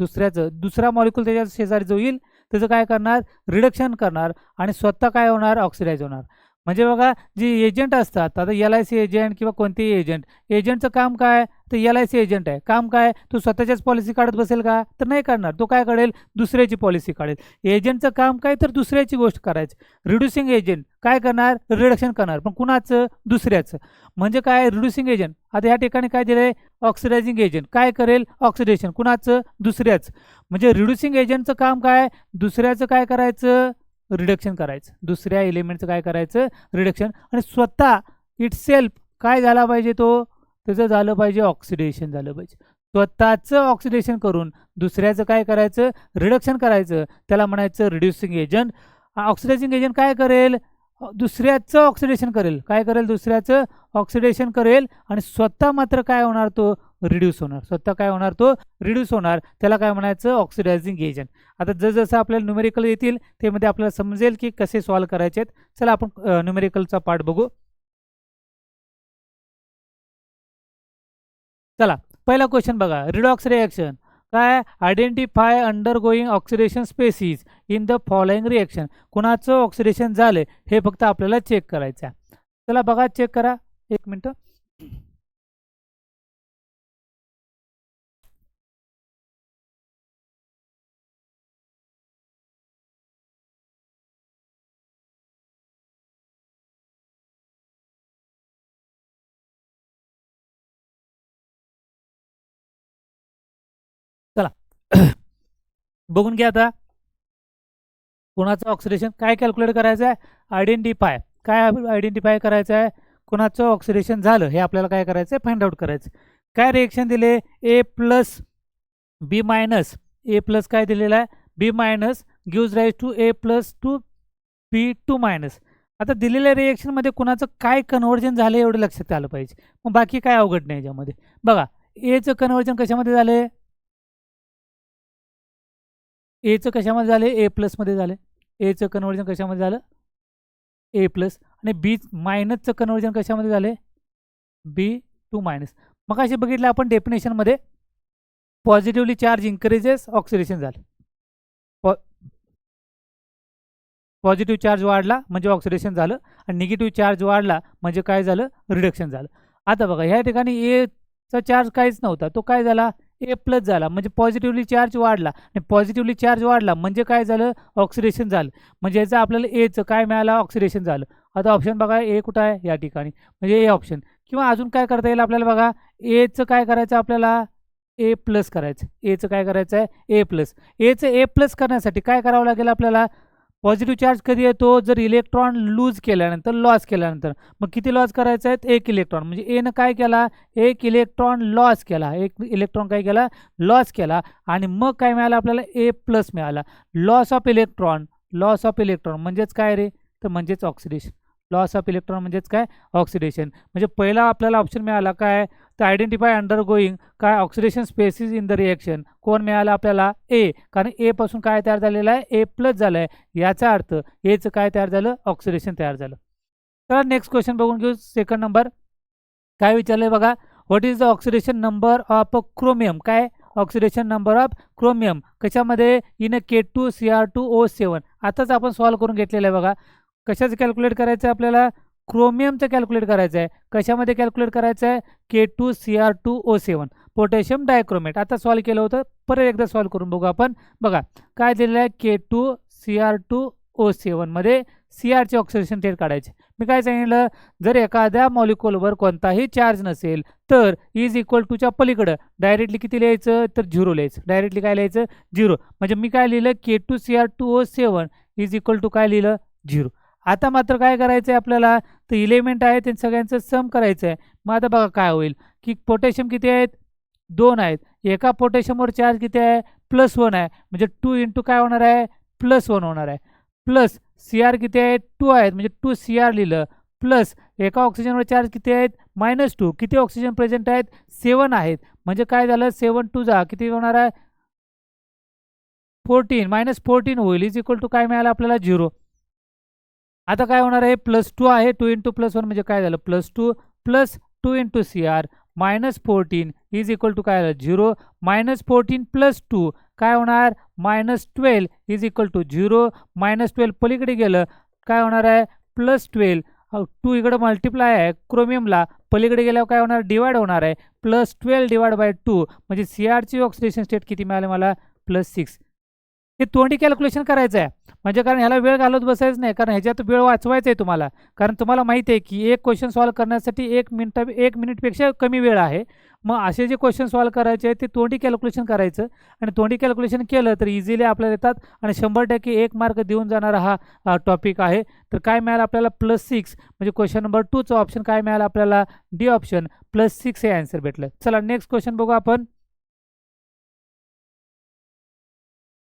दुसरा मॉलिक्यूल त्याच्या शेजारी जो येईल त्याचं काय करणार रिडक्शन करणार आणि स्वतः काय होणार ऑक्सिडाइज होणार. म्हणजे बघा जी एजंट असतात आता LIC एजंट किंवा कोणतेही एजंटचं काम काय तर LIC एजंट आहे. काम काय तो स्वतःच्याच पॉलिसी काढत बसेल का तर नाही काढणार. तो काय काढेल दुसऱ्याची पॉलिसी काढेल. एजंटचं काम काय तर दुसऱ्याची गोष्ट करायची. रिड्युसिंग एजंट काय करणार रिडक्शन करणार पण कुणाचं दुसऱ्याचं. म्हणजे काय रिड्युसिंग एजंट आता या ठिकाणी काय दिलंय ऑक्सिडायझिंग एजंट काय करेल ऑक्सिडेशन कुणाचं दुसऱ्याचं. म्हणजे रिड्युसिंग एजंटचं काम काय दुसऱ्याचं काय करायचं रिडक्शन करायचं. दुसऱ्या एलिमेंटचं काय करायचं रिडक्शन आणि स्वतः इटसेल्फ काय झाला पाहिजे तो त्याचं झालं पाहिजे ऑक्सिडेशन झालं पाहिजे. स्वतःचं ऑक्सिडेशन करून दुसऱ्याचं काय करायचं रिडक्शन करायचं त्याला म्हणायचं रिड्युसिंग एजंट. ऑक्सिडायझिंग एजंट काय करेल दुसऱ्याचं ऑक्सिडेशन करेल. काय करेल दुसऱ्याचं ऑक्सिडेशन करेल आणि स्वतः मात्र काय होणार तो रिड्यूस होणार. स्वतः काय होणार तो रिड्यूस होणार. त्याला काय म्हणायचं ऑक्सिडायझिंग एजंट. आता जसं आपल्याला न्यूमेरिकल येतील ते मध्ये आपल्याला समजेल की कसे सॉल्व करायचे आहेत. चला आपण न्यूमेरिकलचा पार्ट बघू. चला पहिला क्वेश्चन बघा रिडॉक्स रिएक्शन काय identify undergoing oxidation species in the following reaction. कुणाचं ऑक्सिडेशन झालं हे फक्त आपल्याला चेक करायचं आहे. चला बघा चेक करा एक मिनटं. चला बघून घ्या आता कोणाचं ऑक्सिडेशन काय कॅल्क्युलेट करायचं आहे आयडेंटिफाय. काय आयडेंटिफाय करायचं आहे कोणाचं ऑक्सिडेशन झालं हे आपल्याला काय करायचं आहे फाइंड आउट करायचं. काय रिएक्शन दिले A plus B minus A plus काय दिलेलं आहे B minus gives rise to A plus two B2 minus. आता दिलेल्या रिएक्शनमध्ये कुणाचं काय कन्व्हर्जन झालं एवढं लक्षात आलं पाहिजे. मग बाकी काय अवघड नाही याच्यामध्ये. बघा एचं कन्व्हर्जन कशामध्ये झाले एचं कशामध्ये झाले A प्लसमध्ये झाले. एचं कन्व्हर्जन कशामध्ये झालं A प्लस आणि B मायनसचं कन्व्हर्जन कशामध्ये झाले B2 मायनस. मग असे बघितलं आपण डेफिनेशनमध्ये पॉझिटिव्हली चार्ज इन्क्रीजेस ऑक्सिडेशन झालं. पॉझिटिव्ह चार्ज वाढला म्हणजे ऑक्सिडेशन झालं आणि निगेटिव्ह चार्ज वाढला म्हणजे काय झालं रिडक्शन झालं. आता बघा ह्या ठिकाणी एचा चार्ज काहीच नव्हता तो काय झाला ए प्लस झाला म्हणजे पॉझिटिव्हली चार्ज वाढला आणि पॉझिटिव्हली चार्ज वाढला म्हणजे काय झालं ऑक्सिडेशन झालं म्हणजे याचं आपल्याला एचं काय मिळालं ऑक्सिडेशन झालं. आता ऑप्शन बघा ए कुठं आहे या ठिकाणी म्हणजे ए ऑप्शन. किंवा अजून काय करता येईल आपल्याला बघा एचं काय करायचं आपल्याला ए प्लस करायचं एचं काय करायचं आहे ए प्लस. एचं ए प्लस करण्यासाठी काय करावं लागेल आपल्याला पॉझिटिव्ह चार्ज कधी येतो जर इलेक्ट्रॉन लूज केल्यानंतर लॉस केल्यानंतर. मग किती लॉस करायचं आहे एक इलेक्ट्रॉन म्हणजे एनं काय केला एक इलेक्ट्रॉन लॉस केला एक इलेक्ट्रॉन काय केला लॉस केला आणि मग काय मिळालं आपल्याला ए प्लस मिळाला. लॉस ऑफ इलेक्ट्रॉन म्हणजेच काय रे तर म्हणजेच ऑक्सिडेशन. लॉस ऑफ इलेक्ट्रॉन म्हणजेच काय ऑक्सिडेशन. म्हणजे पहिला आपल्याला ऑप्शन मिळाला काय तर आयडेंटिफाय अंडरगोईंग काय oxidation species in the reaction कोण मिळाला आपल्याला ए कारण ए पासून काय तयार झालेलं आहे ए प्लस झालं आहे याचा अर्थ एचं काय तयार झालं ऑक्सिडेशन तयार झालं. तर नेक्स्ट क्वेश्चन बघून घेऊ सेकंड नंबर काय विचारलंय बघा what is the oxidation number of chromium काय ऑक्सिडेशन नंबर ऑफ क्रोमियम कशामध्ये इन K2Cr2O7. आताच आपण सॉल्व्ह करून घेतलेलं आहे बघा. कशाचं कॅल्क्युलेट करायचं आहे आपल्याला क्रोमियमचं कॅल्क्युलेट करायचं आहे. कशामध्ये कॅल्क्युलेट करायचं आहे K2Cr2O7 पोटॅशियम डायक्रोमेट. आता सॉल्व्ह केलं होतं परत एकदा सॉल्व्ह करून बघू आपण. बघा काय दिलेलं आहे K2Cr2O7 मध्ये Crचे ऑक्सिडेशन स्टेट काढायचे. मी काय सांगितलं जर एखाद्या मॉलिक्युलवर कोणताही चार्ज नसेल तर इज इक्वल टूच्या पलीकडं डायरेक्टली किती लिहायचं तर 0 लिहायचं. डायरेक्टली काय लिहायचं 0 म्हणजे मी काय लिहिलं K2Cr2O7 इज इक्वल टू काय लिहिलं 0. आता मात्र काय करायचं आहे आपल्याला तर इलेमेंट आहे ते सगळ्यांचं सम करायचं आहे. मग आता बघा काय होईल की पोटॅशियम किती आहेत 2 आहेत. एका पोटॅशियमवर चार्ज किती आहे +1 आहे म्हणजे 2 इंटू काय होणार आहे +1 होणार आहे. प्लस Cr किती आहेत 2 आहेत म्हणजे 2 Cr लिहिलं प्लस एका ऑक्सिजनवर चार्ज किती आहेत -2 किती ऑक्सिजन प्रेझेंट आहेत 7 आहेत म्हणजे काय झालं 7 2 जा किती होणार आहे 14 -14 होईल इज इक्वल टू काय मिळालं आपल्याला 0. आता काय होणार आहे +2 आहे 2 इंटू +1 म्हणजे काय झालं +2 plus 2 into Cr -14 is equal to काय झालं 0 -14 + 2 काय होणार -12 इज इक्वल टू 0 -12 पलीकडे गेलं काय होणार आहे +12 2 इकडे मल्टिप्लाय आहे क्रोमियमला पलीकडे गेल्यावर काय होणार डिवाइड होणार आहे +12 डिवाइड बाय 2 म्हणजे Crची ऑक्सिडेशन स्टेट किती मिळाले मला +6. हे तोंडी कॅल्क्युलेशन करायचं आहे म्हणजे कारण ह्याला वेळ घालवत बसायचं नाही कारण ह्याच्यात वेळ वाचवायचा आहे तुम्हाला. कारण तुम्हाला माहिती आहे की एक क्वेश्चन सॉल्व्ह करण्यासाठी 1 मिनिटपेक्षा कमी वेळ आहे. मग असे जे क्वेश्चन सॉल्व्ह करायचे आहेत ते तोंडी कॅल्क्युलेशन करायचं आणि तोंडी कॅल्क्युलेशन केलं तर इझिली आपल्याला येतात आणि 100% 1 मार्क देऊन जाणारा हा टॉपिक आहे. तर काय मिळालं आपल्याला +6 म्हणजे क्वेश्चन नंबर 2चं ऑप्शन काय मिळालं आपल्याला डी ऑप्शन +6 हे आन्सर भेटलं. चला नेक्स्ट क्वेश्चन बघू आपण.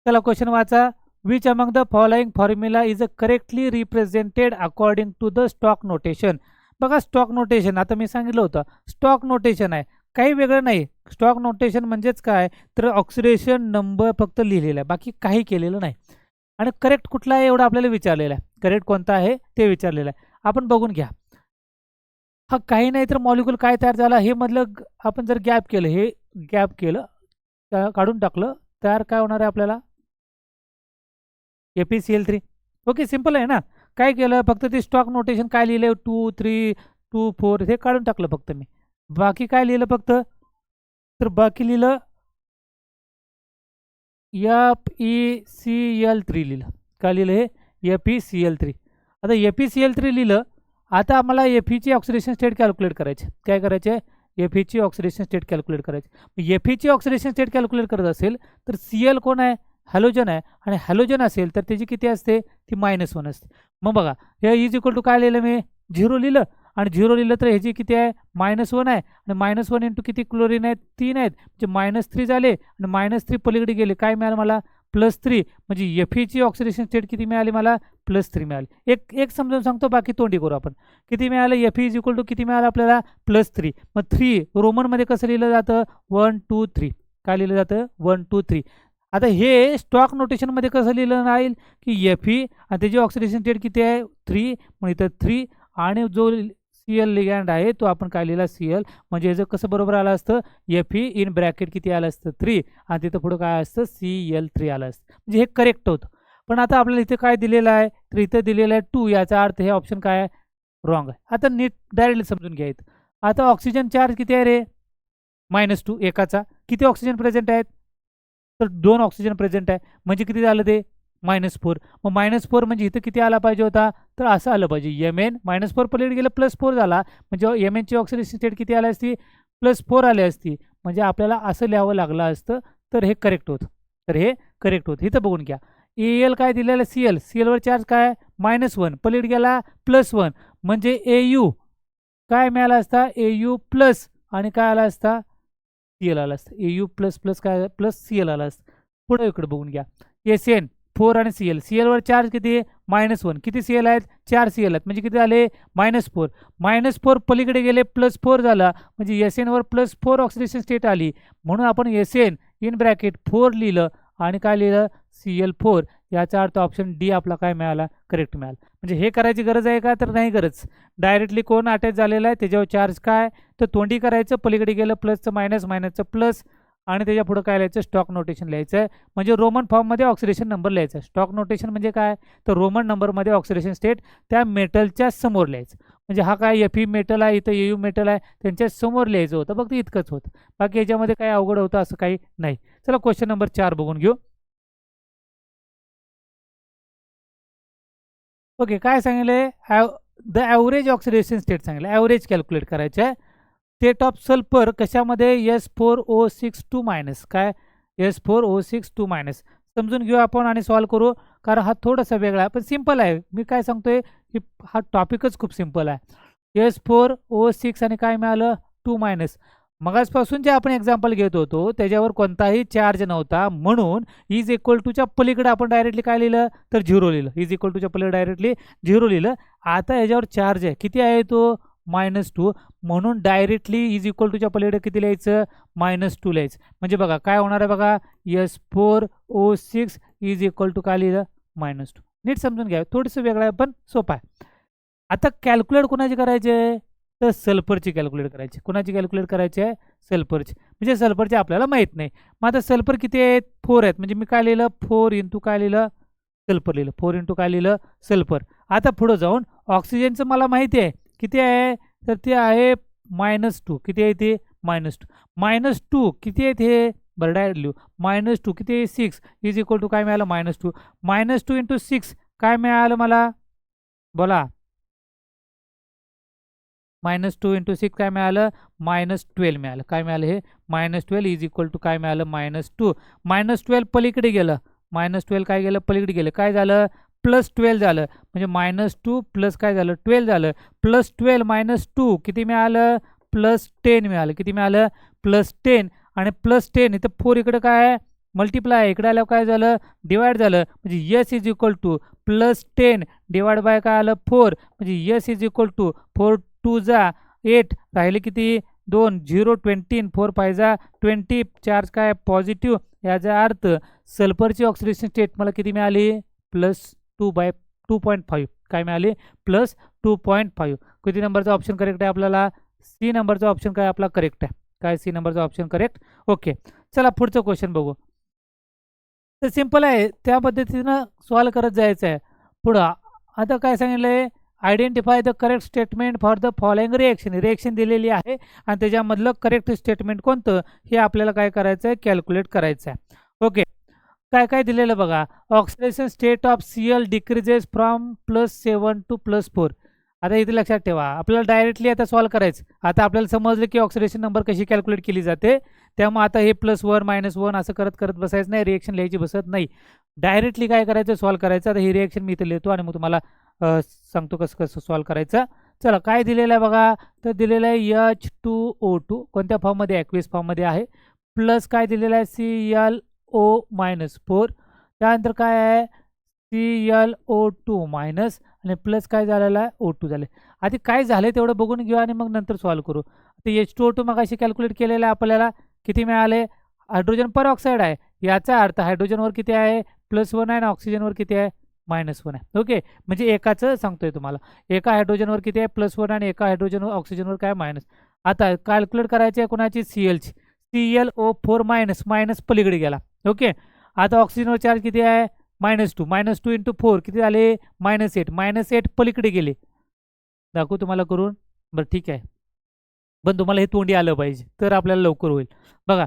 चला क्वेश्चन वाचा which among the following formula is correctly represented according to the stock notation. बघा स्टॉक नोटेशन आता मी सांगितलं होतं स्टॉक नोटेशन आहे काही वेगळं नाही. स्टॉक नोटेशन म्हणजेच काय तर ऑक्सिडेशन नंबर फक्त लिहिलेला आहे बाकी काही केलेलं नाही. आणि करेक्ट कुठला आहे एवढं आपल्याला विचारलेलं आहे करेक्ट कोणता आहे ते विचारलेलं आहे. आपण बघून घ्या हा काही नाही तर मॉलिक्यूल काय तयार झाला हे मधलं आपण जर गॅप केलं हे गॅप केलं काढून टाकलं तयार काय होणार आहे आपल्याला FeCl3. ओके सिंपल आहे ना. काय केलं फक्त ते स्टॉक नोटेशन काय लिहिलं 2 3 2 4 हे काढून टाकलं फक्त मी. बाकी काय लिहिलं फक्त तर बाकी लिहिलं FeCl3 लिहिलं. काय लिहिलं हे FeCl3. आता FeCl3 लिहिलं. आता आम्हाला Feची ऑक्सिडेशन स्टेट कॅल्क्युलेट करायचे. काय करायचे Feची ऑक्सिडेशन स्टेट कॅल्क्युलेट करायचे. Feची ऑक्सिडेशन स्टेट कॅल्क्युलेट करत असेल तर Cl कोण आहे हॅलोजन आहे आणि हॅलोजन असेल तर त्याची किती असते ती -1 असते. मग बघा हे इज इक्वल टू काय लिहिलं मी 0 लिहिलं आणि 0 लिहिलं तर ह्याची किती आहे -1 आहे आणि -1 इंटू किती क्लोरीन आहेत 3 आहेत म्हणजे -3 झाले आणि -3 पलीकडे गेले काय मिळालं मला +3 म्हणजे Feची ऑक्सिडेशन स्टेट किती मिळाली मला +3 मिळाली. एक समजावून सांगतो बाकी तोंडी करू आपण. किती मिळालं Fe इज इक्वल टू किती मिळालं आपल्याला +3. मग 3 रोमनमध्ये कसं लिहिलं जातं 1 2 3 काय लिहिलं जातं 1 2 3. आता हे स्टॉक नोटेशनमध्ये कसं लिहिलं राहील की Fe आणि त्याची ऑक्सिडेशन स्टेट किती आहे 3 मग इथं 3 आणि जो Cl लिगॅन्ड आहे तो आपण काय लिहिला Cl म्हणजे याचं कसं बरोबर आलं असतं Fe इन ब्रॅकेट किती आलं असतं 3 आणि तिथं पुढं काय असतं Cl3 आलं असतं म्हणजे हे करेक्ट होतं. पण आता आपल्याला इथे काय दिलेलं आहे तर इथं दिलेलं आहे 2 याचा अर्थ हे ऑप्शन काय आहे रॉंग आहे. आता नीट डायरेक्टली समजून घ्यायचं. आता ऑक्सिजन चार्ज किती आहे रे -2 एकाचा. किती ऑक्सिजन प्रेझेंट आहेत? तर 2 ऑक्सिजन प्रेझेंट आहे. म्हणजे किती झालं ते? -4. मग -4 म्हणजे इथं किती आला पाहिजे होता? तर असं आलं पाहिजे. Mn -4 पलीकडे गेलं +4 झाला. म्हणजे Mnची ऑक्सिडेशन स्टेट किती आली असती? +4 आली असती. म्हणजे आपल्याला असं लिहावं लागलं असतं, तर हे करेक्ट होतं. तर हे करेक्ट होतं. इथं बघून घ्या. Al काय दिलेलं Cl. Clवर चार्ज काय? -1 पलीकडे गेला +1 म्हणजे Au काय मिळाला असता? Au प्लस आणि काय आला असता? Cl आला असता. Au प्लस प्लस काय प्लस Cl आला असता. पुढे इकडे बघून घ्या. Sn 4 आणि Cl. Clवर चार्ज किती? -1. किती Cl आहेत? 4 Cl आहेत. म्हणजे किती झाले? -4. -4 पलीकडे गेले +4 झाला. म्हणजे Snवर +4 ऑक्सिडेशन स्टेट आली. म्हणून आपण Sn इन ब्रॅकेट 4 लिहिलं आणि काय लिहिलं? Cl4. याचा अर्थ ऑप्शन डी आपला काय मिळाला? करेक्ट मिळाला. म्हणजे हे करायची गरज आहे का? तर नाही गरज. डायरेक्टली कोण अटॅच झालेला आहे त्याच्यावर चार्ज काय? तर तोंडी करायचं, पलीकडे गेलं प्लसचं मायनस, मायनसचं प्लस आणि त्याच्या पुढे काय लिहायचं? स्टॉक नोटेशन लिहायचं आहे. म्हणजे रोमन फॉर्ममध्ये ऑक्सिडेशन नंबर लिहायचा. स्टॉक नोटेशन म्हणजे काय? तर रोमन नंबरमध्ये ऑक्सिडेशन स्टेट त्या मेटलच्या समोर लिहायचं. म्हणजे हा काय Fe मेटल आहे, इथं Au मेटल आहे, त्यांच्या समोर लिहायचं होतं. फक्त इतकंच होतं. बाकी याच्यामध्ये काही अवघड होतं असं काही नाही. चला क्वेश्चन नंबर 4 बघून घेऊ. ओके, काय सांगितलंय? द ॲव्हरेज ऑक्सिडेशन स्टेट सांगितलं. ॲव्हरेज कॅल्क्युलेट करायचं आहे. स्टेट ऑफ सल्फर कशामध्ये? S4O62- काय? S4O62- समजून घेऊ आपण आणि सॉल्व्ह करू. कारण हा थोडासा वेगळा आहे, पण सिंपल आहे. मी काय सांगतोय की हा टॉपिकच खूप सिंपल आहे. S4O6 आणि काय मिळालं? 2-. मगासपासून जे आपण एक्झाम्पल घेत होतो त्याच्यावर कोणताही चार्ज नव्हता, म्हणून इज इक्वल टूच्या पलीकडे आपण डायरेक्टली काय लिहिलं? तर 0 लिहिलं. इज इक्वल टूच्या पलीकडे डायरेक्टली 0 लिहिलं. आता याच्यावर चार्ज आहे. किती आहे तो? -2. म्हणून डायरेक्टली इज इक्वल टूच्या पलीकडे किती लिहायचं? -2 लिहायचं. म्हणजे बघा काय होणार आहे बघा. S4O6 इज इक्वल टू काय लिहिलं? -2. नीट समजून घ्या. थोडंसं वेगळं आहे पण सोपं आहे. आता कॅल्क्युलेट कोणाची करायचे? तर सल्फरची कॅल्क्युलेट करायची. कोणाची कॅल्क्युलेट करायची आहे? सल्फरची. म्हणजे सल्फरची आपल्याला माहीत नाही. मग आता सल्फर किती आहेत? 4 आहेत. म्हणजे मी काय लिहिलं? 4 इंटू काय लिहिलं? सल्फर लिहिलं. 4 इंटू काय लिहिलं? सल्फर. आता पुढं जाऊन ऑक्सिजनचं मला माहिती आहे. किती आहे? तर ते आहे -2. किती आहे ते? -2. -2 किती आहेत हे? बरं डायरेक्ट लिहू. -2 किती आहे? 6 इज इक्वल टू काय मिळालं? -2. -2 इंटू 6 काय मिळालं मला? बोला. -2 इंटू 6 काय मिळालं? -12 मिळालं. काय मिळालं हे? -12 इज इक्वल टू काय मिळालं? -2. -12 पलीकडे गेलं. -12 काय गेलं? पलीकडे गेलं. काय झालं? +12 झालं. म्हणजे -2 प्लस काय झालं? 12 झालं. +12 -2 किती मिळालं? +10 मिळालं. किती मिळालं? +10 आणि +10 इथं 4 इकडे काय आहे? मल्टिप्लाय. इकडे आल्यावर काय झालं? डिवाइड झालं. म्हणजे S is equal to +10 divide by काय आलं? 4. म्हणजे S इज इक्वल टू 4 2 जा 8 राहिले किती? 2 0 20 4 5 जा 20 चार्ज काय? पॉझिटिव्ह. याचा अर्थ सल्फरची ऑक्सिडेशन स्टेट मला किती मिळाली? +2/2.5 काय मिळाली? +2.5. किती नंबरचा ऑप्शन करेक्ट आहे आपल्याला? सी नंबरचा ऑप्शन काय आपला करेक्ट आहे? काय सी नंबरचा ऑप्शन करेक्ट? ओके, चला पुढचं क्वेश्चन बघू. तर सिंपल आहे. त्या पद्धतीनं सॉल्व्ह करत जायचं आहे. पुढं आता काय सांगितलंय? Identify the correct statement for the following reaction. Reaction दिलेली आहे आणि त्याच्यामधलं करेक्ट स्टेटमेंट कोणतं हे आपल्याला काय करायचं आहे? कॅल्क्युलेट करायचं आहे. ओके, काय काय दिलेलं बघा. Oxidation state of Cl decreases from +7 to +4. आता इथे लक्षात ठेवा, आपल्याला डायरेक्टली आता सॉल्व्ह करायचं. आता आपल्याला समजलं की ऑक्सिडेशन नंबर कशी कॅल्क्युलेट केली जाते. त्यामुळे आता हे +1 -1 असं करत करत बसायचं नाही. रिएक्शन लिहायची बसत नाही. डायरेक्टली काय करायचं? सॉल्व्ह करायचं. आता ही रिएक्शन मी इथे लिहितो आणि मग तुम्हाला सांगतो कसं कसं सॉल्व्ह करायचं. चला काय दिलेलं आहे बघा. तर दिलेलं आहे H2O2 कोणत्या फॉर्ममध्ये? ॲक्वियस फॉर्ममध्ये आहे. प्लस काय दिलेलं आहे? ClO-4. त्यानंतर काय आहे? ClO2- आणि प्लस काय झालेलं आहे? O2 झाले. आधी काय झालं तेवढं बघून घेऊ आणि मग नंतर सॉल्व्ह करू. ते H2O2 मग अशी कॅल्क्युलेट केलेलं आहे आपल्याला. किती मिळाले? हायड्रोजन परऑक्साईड आहे. याचा अर्थ हायड्रोजनवर किती आहे? +1 आहे आणि ऑक्सिजनवर किती आहे? -1 आहे. ओके, म्हणजे एकाचं सांगतोय तुम्हाला. एका हायड्रोजनवर किती आहे? +1 आणि एका हायड्रोजनवर ऑक्सिजनवर काय? मायनस. आता कॅल्क्युलेट करायची आहे कोणाची? Clची. ClO4- मायनस पलीकडे गेला. ओके, आता ऑक्सिजनवर चार्ज किती आहे? -2. -2 इंटू 4 किती झाले? -8. -8 पलीकडे गेले. दाखवू तुम्हाला करून? बरं ठीक आहे. पण तुम्हाला हे तोंडी आलं पाहिजे तर आपल्याला लवकर होईल. बघा,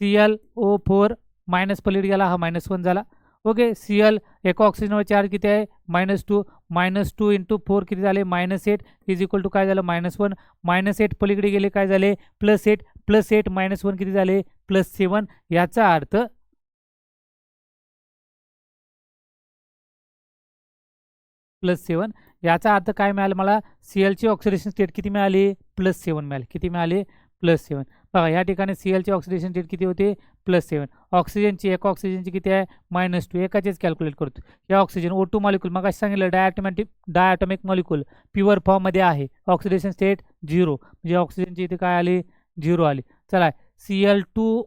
ClO4 मायनस पलीकडे गेला, हा -1 झाला. ओके, Cl एका ऑक्सिजनवर चार्ज किती आहे? -2. -2 इंटू 4 किती झाले? -8 इज इक्वल टू काय झालं? -1. -8 पलीकडे गेले काय झाले? +8. +8 -1 किती झाले? +7. याचा अर्थ +7. याचा अर्थ काय मिळालं मला? Clची ऑक्सिडेशन स्टेट किती मिळाली? +7 मिळाली. किती मिळाली? +7. बघा, या ठिकाणी Clची ऑक्सिडेशन स्टेट किती होते? +7. ऑक्सिजनची, एका ऑक्सिजनची किती आहे? -2. एकाचेच कॅल्क्युलेट करतो. या ऑक्सिजन O2 मॉलिक्यूल मगाशी सांगितलं डायॲटॉमिक मॉलिक्यूल प्युअर फॉर्ममध्ये आहे. Oxidation state 0. म्हणजे ऑक्सिजनची इथे काय आली? 0 आली. चला, Cl2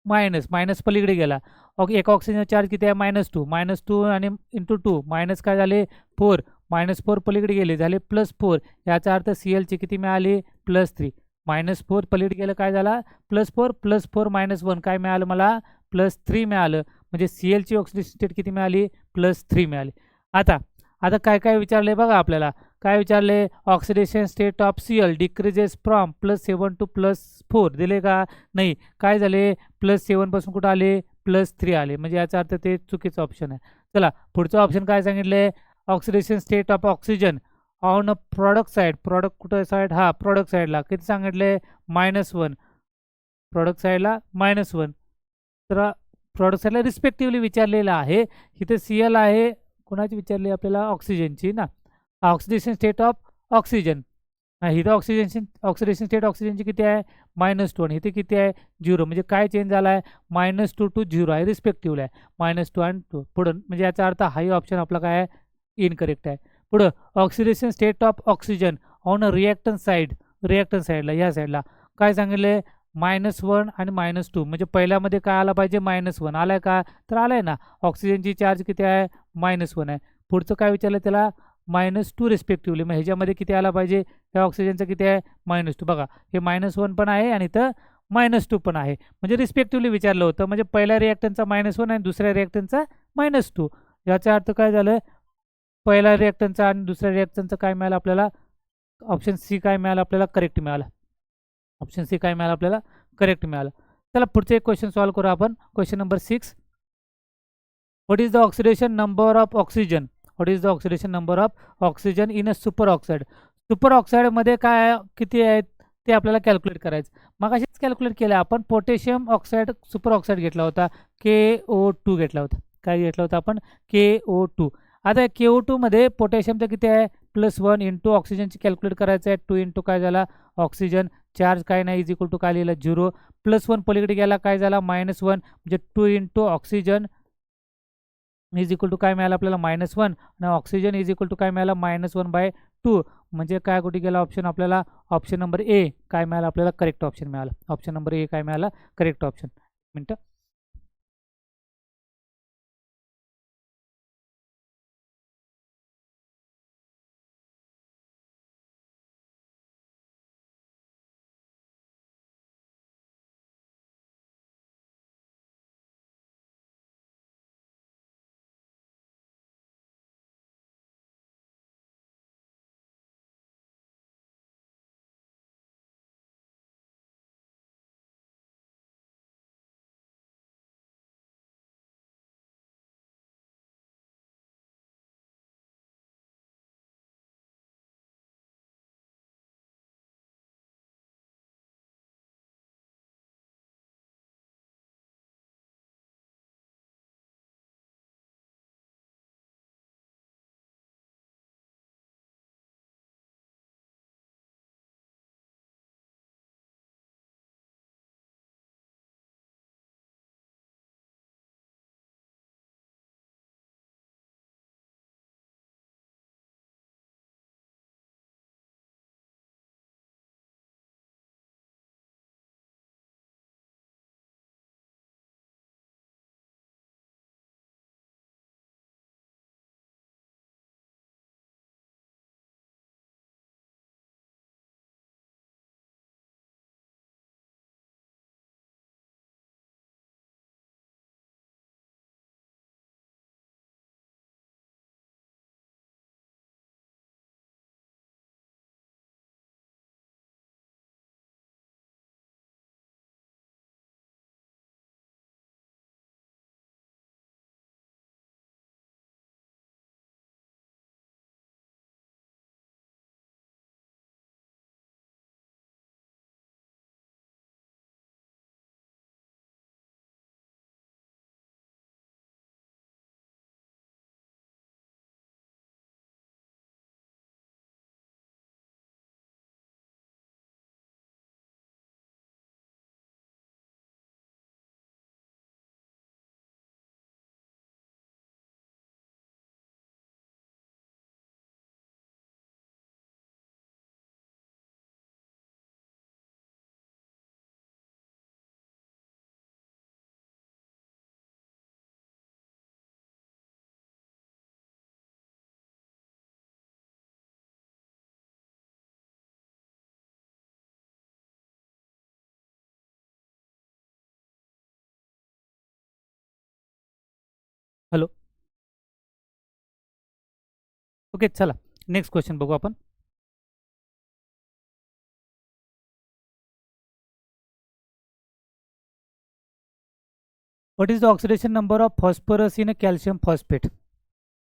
मायनस पलीकडे गेला. ओके, एका ऑक्सिजन चार्ज किती आहे? -2. -2 आणि इंटू 2 मायनस काय झाले? 4. -4 पलीकडे गेले, झाले +4. याचा अर्थ Clची किती मिळाली? +3. -4 पलीकडे गेलं काय झाला? +4. +4 -1 काय मिळालं मला? +3 मिळालं. म्हणजे Clची ऑक्सिडेशन स्टेट किती मिळाली? +3 मिळाली. आता आता काय काय विचारले बघा आपल्याला. काय विचारले? Oxidation state of Cl decreases from +7 to +4 दिले का? नाही. काय झाले? +7 पासून कुठं आले? +3 आले. म्हणजे याचा अर्थ ते चुकीचं ऑप्शन आहे. चला, पुढचं ऑप्शन काय सांगितले? Oxidation state of oxygen on a product side. Product कुठं साईड? हा, प्रॉडक्ट साईडला किती सांगितले? -1. प्रॉडक्ट साईडला -1. तर प्रॉडक्ट साईडला रिस्पेक्टिव्हली विचारलेलं आहे. इथे Cl आहे, कोणाची विचारली आपल्याला? ऑक्सिजनची ना. Oxidation state of oxygen. इथं ऑक्सिडेशन स्टेट ऑक्सिजनची किती आहे? -2. आणि इथे किती आहे? 0. म्हणजे काय चेंज झाला आहे? -2 टू 0 आहे, रिस्पेक्टिव्हली आहे. -2 आणि 2 पुढं, म्हणजे याचा अर्थ हाही ऑप्शन आपला काय आहे? इनकरेक्ट आहे. पुढं, oxidation state of oxygen on a रिॲक्टन side. रिॲक्टन साईडला, या साईडला काय सांगितले? -1 आणि -2. म्हणजे पहिल्यामध्ये काय आला पाहिजे? -1 आलाय का? तर आलाय ना. ऑक्सिजनची चार्ज किती आहे? -1 आहे. पुढचं काय विचारलं त्याला? -2 रिस्पेक्टिव्हली. मग ह्याच्यामध्ये किती आला पाहिजे? त्या ऑक्सिजनचं किती आहे? -2. बघा, हे -1 पण आहे आणि इथं -2 पण आहे. म्हणजे रिस्पेक्टिव्हली विचारलं होतं. म्हणजे पहिल्या रिॲक्टनचा -1 आणि दुसऱ्या रिॲक्टनचा -2. याचा अर्थ काय झालं? पहिल्या रिॲक्टनचा आणि दुसऱ्या रिॲक्टनचं काय मिळालं आपल्याला? ऑप्शन सी काय मिळालं आपल्याला? करेक्ट मिळालं. ऑप्शन सी काय मिळालं आपल्याला? करेक्ट मिळालं. चला, पुढचे एक क्वेश्चन सॉल्व्ह करू आपण. Question number 6. What is the oxidation number of oxygen? What is the oxidation number of oxygen in a superoxide? Super ऑक्साईडमध्ये काय किती आहेत ते आपल्याला कॅल्क्युलेट करायचं. मग अशीच कॅल्क्युलेट केलं आपण. पोटॅशियम ऑक्साईड सुपर ऑक्साईड घेतला होता, KO2 घेतला होता. काय घेतला होता आपण? KO2. आता KO2 मध्ये पोटॅशियमचं किती आहे? +1 इंटू ऑक्सिजनची कॅल्क्युलेट करायचं आहे. 2 इंटू काय झाला? ऑक्सिजन. चार्ज काय नाही, इज इक्वल टू काय लिहिलं? 0. +1 पलीकडे गेला काय झाला? -1. म्हणजे 2 into oxygen is equal to काय मिळालं आपल्याला? -1. आणि ऑक्सिजन इज इक्वल टू काय मिळालं? -1/2. म्हणजे काय कुठे गेला ऑप्शन आपल्याला? ऑप्शन नंबर ए काय मिळालं आपल्याला? करेक्ट ऑप्शन मिळालं. ऑप्शन नंबर ए काय मिळालं? Correct option. मिनटं. हॅलो. ओके, चला नेक्स्ट क्वेश्चन बघू आपण. What is the oxidation number of phosphorus in a calcium phosphate?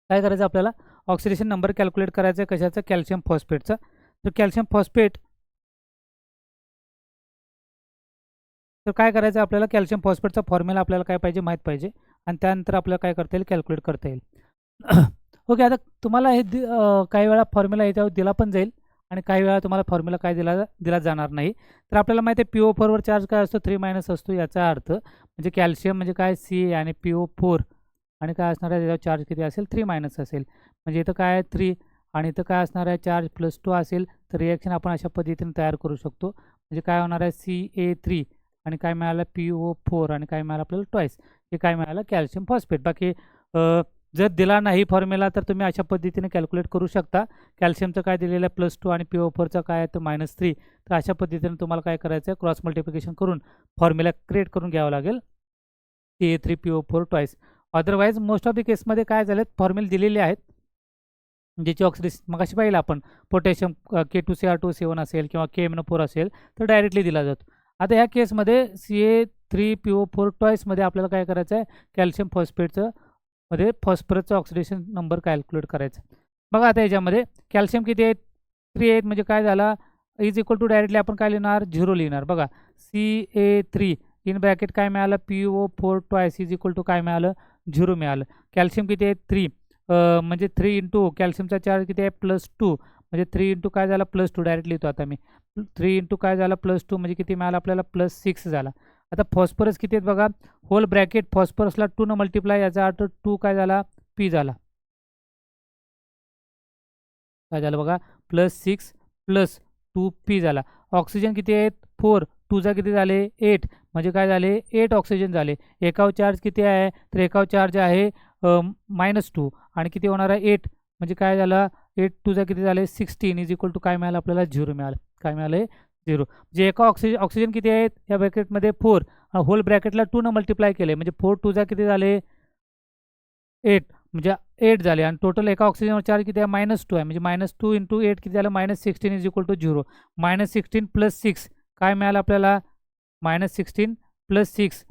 काय करायचं आपल्याला? ऑक्सिडेशन नंबर कॅल्क्युलेट करायचा आहे कशाचा? कॅल्शियम फॉस्फेटचा. तर कॅल्शियम फॉस्फेट, तर काय करायचं आपल्याला? कॅल्शियम फॉस्फेटचा फॉर्म्युला आपल्याला काय पाहिजे? माहीत पाहिजे. आणि त्यानंतर आपल्याला काय करता येईल? कॅल्क्युलेट करता येईल. ओके, आता तुम्हाला हे काही वेळा फॉर्म्युला याच्यावर दिला पण जाईल आणि काही वेळा तुम्हाला फॉर्म्युला काय दिला दिला जाणार नाही. तर आपल्याला माहिती आहे PO4 वर चार्ज काय असतो? 3 मायनस असतो. याचा अर्थ म्हणजे कॅल्शियम म्हणजे काय? Ca आणि PO4 आणि काय असणार आहे? त्याच्यावर चार्ज किती असेल? 3 मायनस असेल. म्हणजे इथं काय आहे? 3 आणि इथं काय असणार आहे? चार्ज +2 असेल. तर रिॲक्शन आपण अशा पद्धतीने तयार करू शकतो. म्हणजे काय होणार आहे? Ca3 आणि काय मिळालं? PO4 आणि काय मिळालं आपल्याला? ट्वाईस. हे काय मिळालं? Calcium phosphate. बाकी जर दिला नाही फॉर्म्युला तर तुम्ही अशा पद्धतीने कॅल्क्युलेट करू शकता. कॅल्शियमचं काय दिलेलं आहे? +2 आणि PO4चं काय आहे? तर -3. तर अशा पद्धतीने तुम्हाला काय करायचं आहे? क्रॉस मल्टिप्लिकेशन करून फॉर्म्युला क्रिएट करून घ्यावं लागेल. Ca3PO4 twice. Otherwise most of the केसमध्ये काय झालेत? फॉर्म्युले दिलेले आहेत. ज्याची ऑक्सिडेशन मगाशी पाहिलं आपण, पोटॅशियम K2Cr2O7 असेल किंवा KMnO4 असेल तर डायरेक्टली दिला जातो. आता ह्या केसमध्ये Ca3PO4 ट्वाईसमध्ये आपल्याला काय करायचं आहे? कॅल्शियम फॉस्फेटचं मध्ये फॉस्फरसचं ऑक्सिडेशन नंबर कॅल्क्युलेट करायचा. बघा आता याच्यामध्ये कॅल्शियम किती आहेत? 3 आहेत. म्हणजे काय झाला? इज इक्वल टू डायरेक्टली आपण काय लिहिणार? 0 लिहिणार. बघा, Ca3 इन ब्रॅकेट काय मिळालं? PO4 twice is equal to काय मिळालं? 0 मिळालं. कॅल्शियम किती आहे? 3. म्हणजे 3 इंटू कॅल्शियमचा चार्ज किती आहे? +2. म्हणजे 3 इंटू काय झाला? +2 डायरेक्ट लिहितो आता मी. 3 इंटू काय झाला? +2 म्हणजे किती मिळालं आपल्याला? +6 झाला. आता फॉस्फरस किती आहेत बघा? होल ब्रॅकेट फॉस्फरसला 2 न मल्टिप्लाय, याचा अर्थ 2 काय झाला? P झाला. काय झालं बघा? +6 +2P झाला. ऑक्सिजन किती आहेत? 4. 2 चा किती झाले? 8. म्हणजे काय झाले? 8 ऑक्सिजन झाले. एकावर चार्ज किती आहे? तर एकावर चार्ज आहे -2 आणि किती होणार आहे? 8. म्हणजे काय झालं? 8 2 चा किती झाले? 16 इज इक्वल टू काय मिळालं आपल्याला? 0 मिळालं. काय मिळालं? 0. म्हणजे एका ऑक्सिजन किती आहेत? या ब्रॅकेटमध्ये 4. होल ब्रॅकेटला 2 न मल्टिप्लाय केले म्हणजे 4 2 चा किती झाले? 8. म्हणजे 8 झाले आणि टोटल एका ऑक्सिजनवर चार्ज किती आहे? -2 आहे. म्हणजे -2 इंटू 8 किती झालं? -16 इज इक्वल टू 0. -16 + 6 काय मिळालं आपल्याला? -16 + 6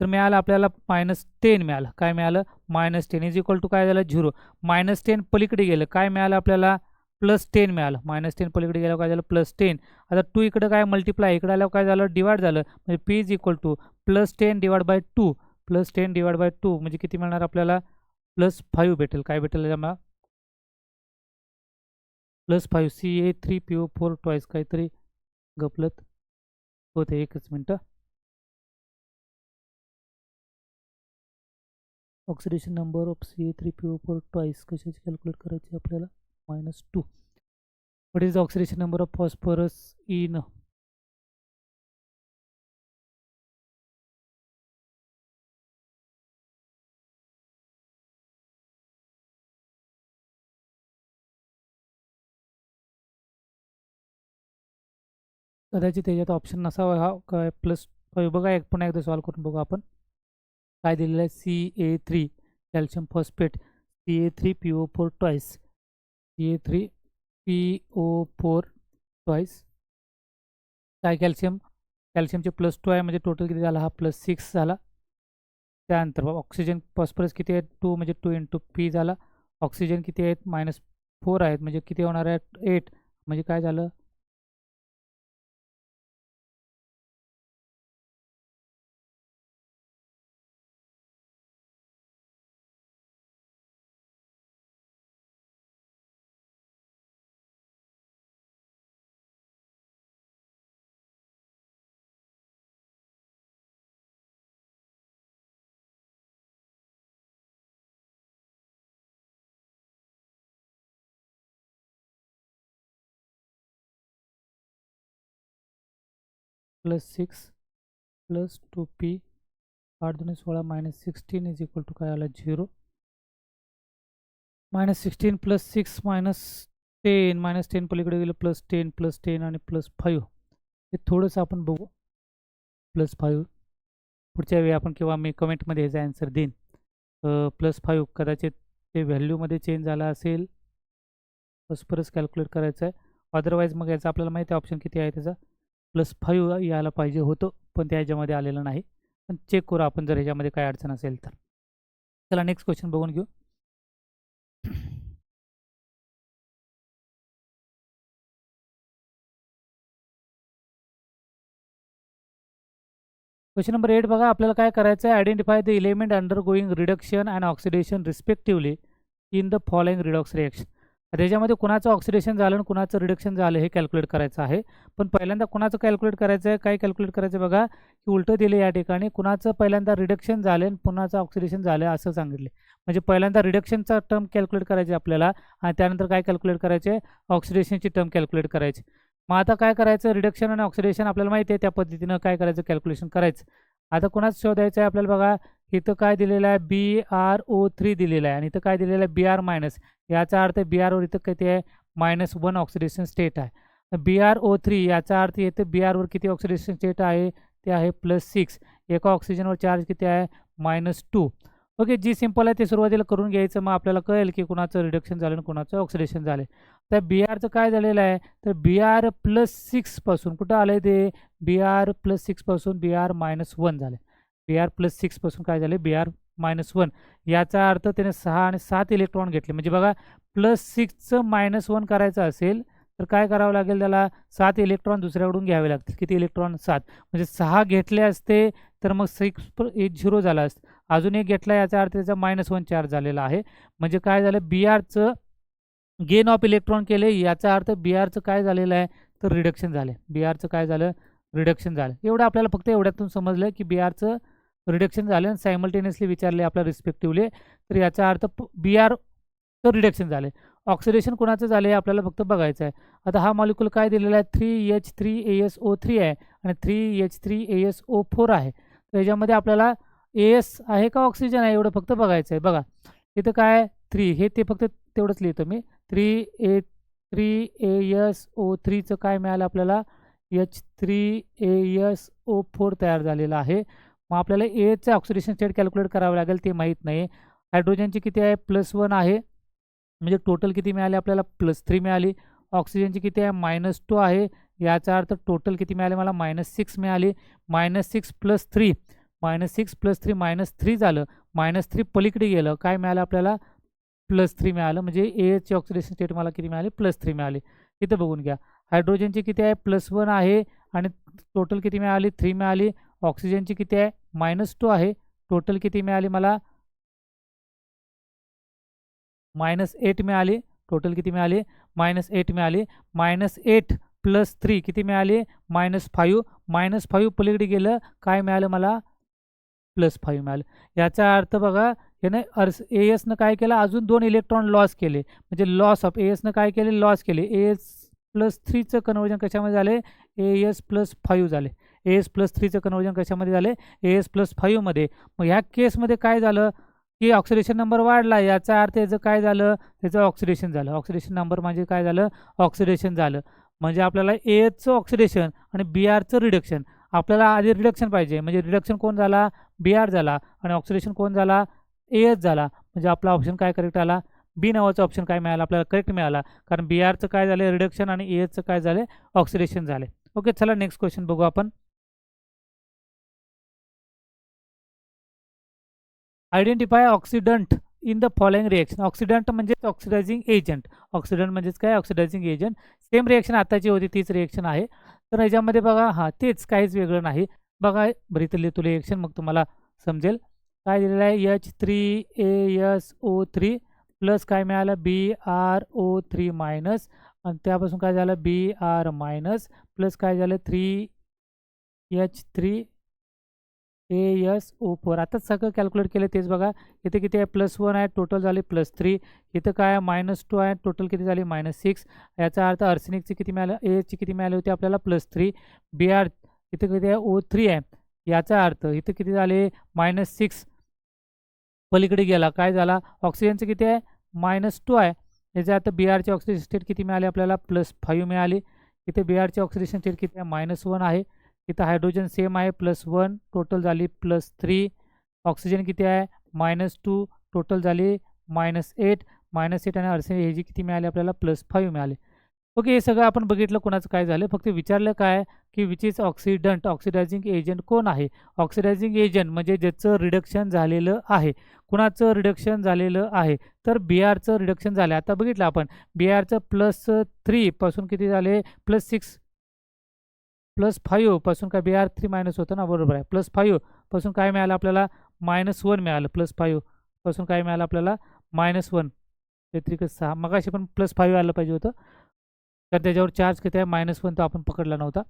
तर मिळालं आपल्याला -10 मिळालं. काय मिळालं? -10 इज इक्वल टू काय झालं? 0. -10 पलीकडे गेलं. काय मिळालं आपल्याला? +10 मिळालं. -10 पलीकडे गेल्यावर काय झालं? +10. आता 2 इकडे काय मल्टिप्लाय, इकडे आल्यावर काय झालं? डिवाइड झालं. म्हणजे P is equal to +10 divide by 2. +10 divide by 2 म्हणजे किती मिळणार आपल्याला? +5 भेटेल. काय भेटेल याला? +5 Ca3PO4 ट्वाईस. काहीतरी गफलत होते. एकच मिनटं. Oxidation number of Ca3PO4 twice कशाची कॅल्क्युलेट करायची आपल्याला? -2. What is the oxidation number of phosphorus in? कदाचित त्याच्यात ऑप्शन नसावा हा. काय +5 बघा, पुन्हा एकदा सॉल्व्ह करून बघू आपण. काय दिलेलं आहे? Ca3 calcium phosphate, Ca3PO4 twice, Ca3PO4 twice. काय कॅल्शियमचे +2 आहे म्हणजे टोटल किती झाला? हा +6 झाला. त्यानंतर ऑक्सिजन फॉस्फरस किती आहेत? 2 म्हणजे 2 इंटू P झाला. ऑक्सिजन किती आहेत? -4 आहेत म्हणजे किती होणार आहे? 8. म्हणजे काय झालं? +6 +2P 8 2 16 -16 इज इक्वल टू काय आला? 0. -16 +6 -10 -10 पलीकडे गेलं +10 आणि +5. हे थोडंसं आपण बघू. +5 पुढच्या वेळी आपण किंवा मी कमेंटमध्ये ह्याचा आन्सर देईन. +5 कदाचित ते व्हॅल्यूमध्ये चेंज झाला असेल, परत कॅल्क्युलेट करायचं आहे. अदरवाईज मग याचा आपल्याला माहिती आहे ऑप्शन किती आहे त्याचा, +5 यायला पाहिजे होतं, पण त्या ह्याच्यामध्ये आलेलं नाही. पण चेक करू आपण जर ह्याच्यामध्ये काय अडचण असेल तर. चला नेक्स्ट क्वेश्चन बघून घेऊ. क्वेश्चन नंबर 8 बघा, आपल्याला काय करायचं आहे, identify the element under going reduction and oxidation respectively in the following redox reaction. त्याच्यामध्ये कुणाचं ऑक्सिडेशन झालं आणि कुणाचं रिडक्शन झालं हे कॅल्क्युलेट करायचं आहे. पण पहिल्यांदा कुणाचं कॅल्क्युलेट करायचं आहे, काय कॅल्क्युलेट करायचं बघा, की उलटं दिलं या ठिकाणी, कुणाचं पहिल्यांदा रिडक्शन झालं आणि पुन्हाचं ऑक्सिडेशन झालं असं सांगितले. म्हणजे पहिल्यांदा रिडक्शनचा टर्म कॅल्क्युलेट करायचे आपल्याला आणि त्यानंतर काय कॅल्क्युलेट करायचे, ऑक्सिडेशनची टर्म कॅल्क्युलेट करायची. मग आता काय करायचं, रिडक्शन आणि ऑक्सिडेशन आपल्याला माहिती आहे, त्या पद्धतीनं काय करायचं, कॅल्क्युलेशन करायचं. आता कुणाचं शोधायचं आहे आपल्याला बघा, इथं काय दिलेलं आहे, BrO3 दिलेलं आहे आणि इथं काय दिलेलं आहे, Br-. याचा अर्थ Brवर इथं किती आहे, -1 ऑक्सिडेशन स्टेट आहे. BrO3 याचा अर्थ येतं Brवर किती ऑक्सिडेशन स्टेट आहे, ते आहे +6. एका ऑक्सिजनवर चार्ज किती आहे, -2. ओके, जी सिंपल आहे ते सुरुवातीला करून घ्यायचं, मग आपल्याला कळेल की कुणाचं रिडक्शन झालं आणि कुणाचं ऑक्सिडेशन झालं. तर Brचं काय झालेलं आहे, तर Br+6 पासून कुठं आलं आहे ते, Br+6 पासून Br-1 झालं. Br+6 पासून काय झाले, Br-1. याचा अर्थ त्याने 6 आणि 7 इलेक्ट्रॉन घेतले. म्हणजे बघा, +6चं -1 करायचं असेल तर काय करावं लागेल, त्याला 7 इलेक्ट्रॉन दुसऱ्याकडून घ्यावे लागतील. किती इलेक्ट्रॉन, 7. म्हणजे 6 घेतले असते तर मग 6 झालं असतं. अजून एक घेतला, याचा अर्थ त्याचा -1 चार्ज झालेला आहे. म्हणजे काय झालं, Brचं गेन ऑफ इलेक्ट्रॉन केले, याचा अर्थ Brचं काय झालेलं आहे, तर रिडक्शन झाले. Brचं काय झालं, रिडक्शन झालं. एवढं आपल्याला फक्त एवढ्यातून समजलं की Brचं रिडक्शन झालं आणि सायमल्टेनियसली विचारले आपल्या रिस्पेक्टिव्हली, तर याचा अर्थ Brचं रिडक्शन झाले. ऑक्सिडेशन कुणाचं झाले आपल्याला फक्त बघायचं आहे. आता हा मॉलिक्यूल काय दिलेला आहे, 3H3ASO3 आहे आणि 3H3ASO4 आहे. तर याच्यामध्ये आपल्याला AS आहे का ऑक्सिजन आहे एवढं फक्त बघायचं आहे. बघा इथं काय 3 हे ते फक्त तेवढंच लिहितो मी. 3ASO3चं काय मिळालं आपल्याला, H3ASO4 तयार झालेला आहे. मग आपल्याला Aचं ऑक्सिडेशन स्टेट कॅल्क्युलेट करावं लागेल, ते माहीत नाही. हायड्रोजनची किती आहे, +1 आहे. म्हणजे टोटल किती मिळाले आपल्याला, +3 मिळाली. ऑक्सिजनची किती आहे, -2 आहे. याचा अर्थ टोटल किती मिळाले मला, -6 मिळाली. -6 + 3 -6 + 3 -3 झालं. -3 पलीकडे गेलं, काय मिळालं आपल्याला, +3 मिळालं. म्हणजे Aची ऑक्सिडेशन स्टेट मला किती मिळाली, +3 मिळाली. इथं बघून घ्या, हायड्रोजनची किती आहे, +1 आहे आणि टोटल किती मिळाली, 3 मिळाली. ऑक्सिजनची किती आहे, -2 आहे. टोटल किती मिळाली मला, -8 मिळाली. टोटल किती मिळाली, -8 मिळाली. -8 + 3 किती मिळाली, -5. -5 पलीकडे गेलं, काय मिळालं मला, +5 मिळालं. याचा अर्थ बघा, याने ASनं काय केलं, अजून 2 इलेक्ट्रॉन लॉस केले. म्हणजे लॉस ऑफ ASनं काय केले, लॉस केले. AS+3चं कन्वर्जन कशामध्ये झाले, AS+5 झाले. AS+3चं कन्वर्जन कशामध्ये झाले, AS+5 मध्ये. मग ह्या केसमध्ये काय झालं की ऑक्सिडेशन नंबर वाढला, याचा अर्थ याचं काय झालं, त्याचं ऑक्सिडेशन झालं. ऑक्सिडेशन नंबर म्हणजे काय झालं, ऑक्सिडेशन झालं. म्हणजे आपल्याला Aचं ऑक्सिडेशन आणि Brचं रिडक्शन, आपल्याला आधी रिडक्शन पाहिजे. म्हणजे रिडक्शन कोण झाला, Br झाला आणि ऑक्सिडेशन कोण झाला, AS झाला. म्हणजे आपला ऑप्शन काय करेक्ट आला, बी नावाचा ऑप्शन काय मिळाला आपल्याला, करेक्ट मिळाला. कारण Brचं काय झालं, रिडक्शन आणि ASचं काय झाले, ऑक्सिडेशन झाले. ओके, चला नेक्स्ट क्वेश्चन बघू आपण. Identify oxidant in the following reaction. Oxidant म्हणजेच ऑक्सिडायझिंग एजंट. ऑक्सिडंट म्हणजेच काय, ऑक्सिडायझिंग एजंट. सेम रिएक्शन आताची होती तीच रिएक्शन आहे. तर याच्यामध्ये बघा, हां तेच, काहीच वेगळं नाही. बघा बरं, इथं लिहितो रिएक्शन, मग तुम्हाला समजेल. काय दिलेलं आहे, H3ASO3 प्लस काय मिळालं, BrO3- आणि त्यापासून काय झालं, Br- प्लस काय झालं, 3H3ASO4. आताच सगळं कॅल्क्युलेट केलं तेच बघा. इथे किती आहे, +1 आहे, टोटल झाले +3. इथं काय आहे, -2 आहे, टोटल किती झाली, -6. याचा अर्थ आर्सेनिकची किती मिळालं, AHची किती मिळाली होती आपल्याला, +3. Br इथे किती आहे, O3 आहे. याचा अर्थ इथं किती झाले, -6 पलीकडे गेला, काय झाला, ऑक्सिजनचं किती आहे, -2 आहे. याचा अर्थ Brची ऑक्सिडेशन स्टेट किती मिळाली आपल्याला, +5 मिळाली. इथे Brची ऑक्सिडेशन स्टेट किती आहे, -1 आहे. इथं हायड्रोजन सेम आहे +1 टोटल झाली +3. ऑक्सिजन किती आहे -2 टोटल झाली -8. -8 आणि अर्से हे जी किती मिळाले आपल्याला +5 मिळाले. ओके, हे सगळं आपण बघितलं कोणाचं काय झालं. फक्त विचारलं काय की which is oxidant, oxidizing agent कोण आहे. ऑक्सिडायझिंग एजंट म्हणजे ज्याचं रिडक्शन झालेलं आहे. कुणाचं रिडक्शन झालेलं आहे तर Brचं रिडक्शन झालं. आता बघितलं आपण Brचं +3 पासून किती झाले +6 +5 पासून काय Br3 मायनस होतं ना, बरोबर आहे. +5 पासून काय मिळालं आपल्याला -1 मिळालं. +5 पासून काय मिळालं आपल्याला -1 व्यतिरिक्त 6. मगाशी पण +5 आलं पाहिजे होतं तर त्याच्यावर चार्ज किती आहे -1 तो आपण पकडला नव्हता.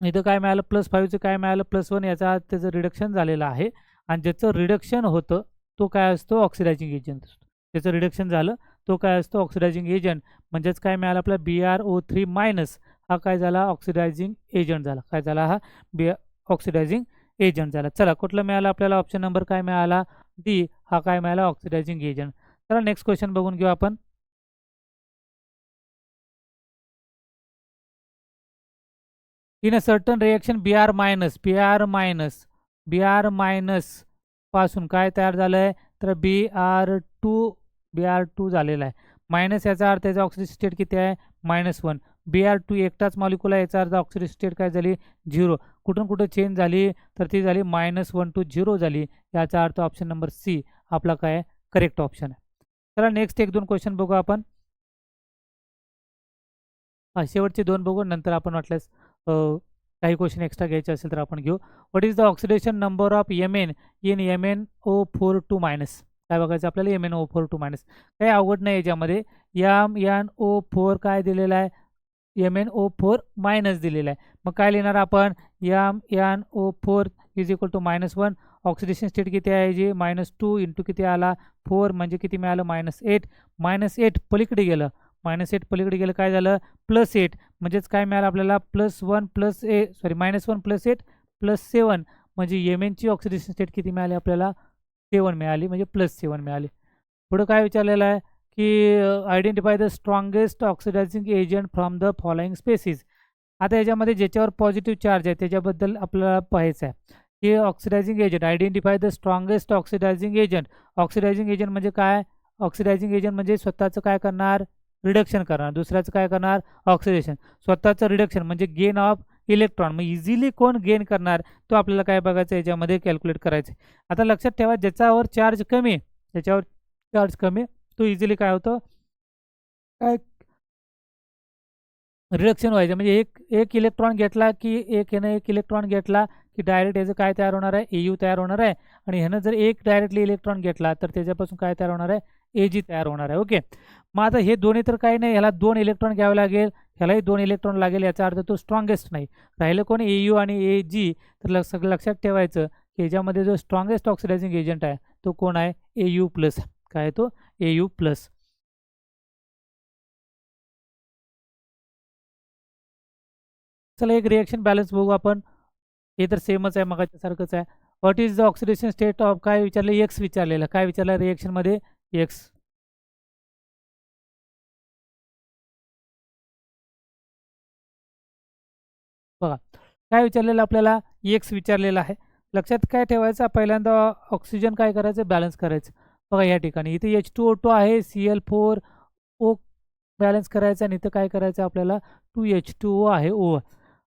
इथं काय मिळालं +5चं काय मिळालं +1 याचा अर्थ त्याचं रिडक्शन झालेलं आहे. आणि ज्याचं रिडक्शन होतं तो काय असतो ऑक्सिडायझिंग एजंट असतो. त्याचं रिडक्शन झालं तो काय असतो ऑक्सिडायझिंग एजंट. म्हणजेच काय मिळालं आपल्याला BrO3 मायनस हा काय झाला ऑक्सिडायझिंग एजंट झाला. काय झाला हा ऑक्सिडायझिंग एजंट झाला. चला कुठलं मिळालं आपल्याला ऑप्शन नंबर काय मिळाला डी हा काय मिळाला ऑक्सिडायझिंग एजंट. चला नेक्स्ट क्वेश्चन बघून घेऊ आपण. In a certain reaction Br minus पासून काय तयार झालंय तर Br2 झालेला आहे. मायनस याचा अर्थ त्याचा ऑक्सिडेशन स्टेट किती आहे -1. Br2 एकटाच मॉलिक्युल आहे याचा अर्थ ऑक्सिडेशन स्टेट काय झाली 0. कुठून कुठं चेंज झाली तर ती झाली -1 to 0 झाली. याचा अर्थ ऑप्शन नंबर सी आपला काय करेक्ट ऑप्शन आहे. चला नेक्स्ट 1-2 क्वेश्चन बघू आपण. शेवटचे 2 बघू नंतर आपण वाटल्यास काही क्वेश्चन एक्स्ट्रा घ्यायचे असेल तर आपण घेऊ. What is the oxidation number of Mn in MnO42 minus. काय बघायचं आपल्याला MnO42 मायनस. काही अवघड नाही याच्यामध्ये. MnO4 काय दिलेला आहे MnO4 मायनस दिलेला आहे. मग काय लिहिणार आपण MnO4 is equal to -1. Oxidation state किती आहे जी -2 इंटू किती आला 4 म्हणजे किती मिळालं -8. -8 पलीकडे गेलं -8 पलीकडे गेलं काय झालं +8 म्हणजेच काय मिळालं आपल्याला +1 +8 +7 म्हणजे Mnची ऑक्सिडेशन स्टेट किती मिळाली आपल्याला 7 मिळाली म्हणजे +7 मिळाली. पुढं काय विचारलेलं आहे की identify the strongest oxidising agent from the following species. आता याच्यामध्ये ज्याच्यावर पॉझिटिव्ह चार्ज आहे त्याच्याबद्दल आपल्याला पाहायचं आहे की oxidizing agent identify the strongest oxidising agent. Oxidizing agent म्हणजे काय ऑक्सिडायझिंग एजंट म्हणजे स्वतःचं काय करणार रिडक्शन करणार. दुसऱ्याचं काय करणार ऑक्सिडेशन. स्वतःचं रिडक्शन म्हणजे गेन ऑफ इलेक्ट्रॉन. मग इझिली कोण गेन करणार तो आपल्याला काय बघायचं याच्यामध्ये कॅल्क्युलेट करायचं. आता लक्षात ठेवा ज्याच्यावर चार्ज कमी तो इझिली काय होतं काय रिडक्शन व्हायचं. म्हणजे एक इलेक्ट्रॉन घेतला की एक इलेक्ट्रॉन घेतला की डायरेक्ट याचं काय तयार होणार आहे AU तयार होणार आहे. आणि ह्यानं जर एक डायरेक्टली इलेक्ट्रॉन घेतला तर त्याच्यापासून काय तयार होणार आहे AG तयार होणार आहे. ओके, मग आता हे दोन्ही तर काही नाही, ह्याला 2 इलेक्ट्रॉन घ्यावे लागेल, ह्यालाही 2 इलेक्ट्रॉन लागेल. याचा अर्थ तो स्ट्रॉंगेस्ट नाही. राहिलं कोण AU आणि AG. तर लक्षात ठेवायचं की याच्यामध्ये जो स्ट्रॉंगेस्ट ऑक्सिडायझिंग एजंट आहे तो कोण आहे AU+. काय तो AU+. चला एक रिएक्शन बॅलन्स बघू आपण. हे तर सेमच आहे मगाच्या सारखंच आहे. What is the oxidation state of काय विचारलं एक्स विचारलेलं. काय विचारलं रिएक्शनमध्ये एक्स. बघा काय विचारलेलं आपल्याला एक्स विचारलेलं आहे. लक्षात काय ठेवायचं पहिल्यांदा ऑक्सिजन काय करायचं बॅलन्स करायचं. बघा या ठिकाणी इथे H2O2 आहे Cl4O बॅलन्स करायचं आणि इथं काय करायचं आपल्याला 2H2O आहे O.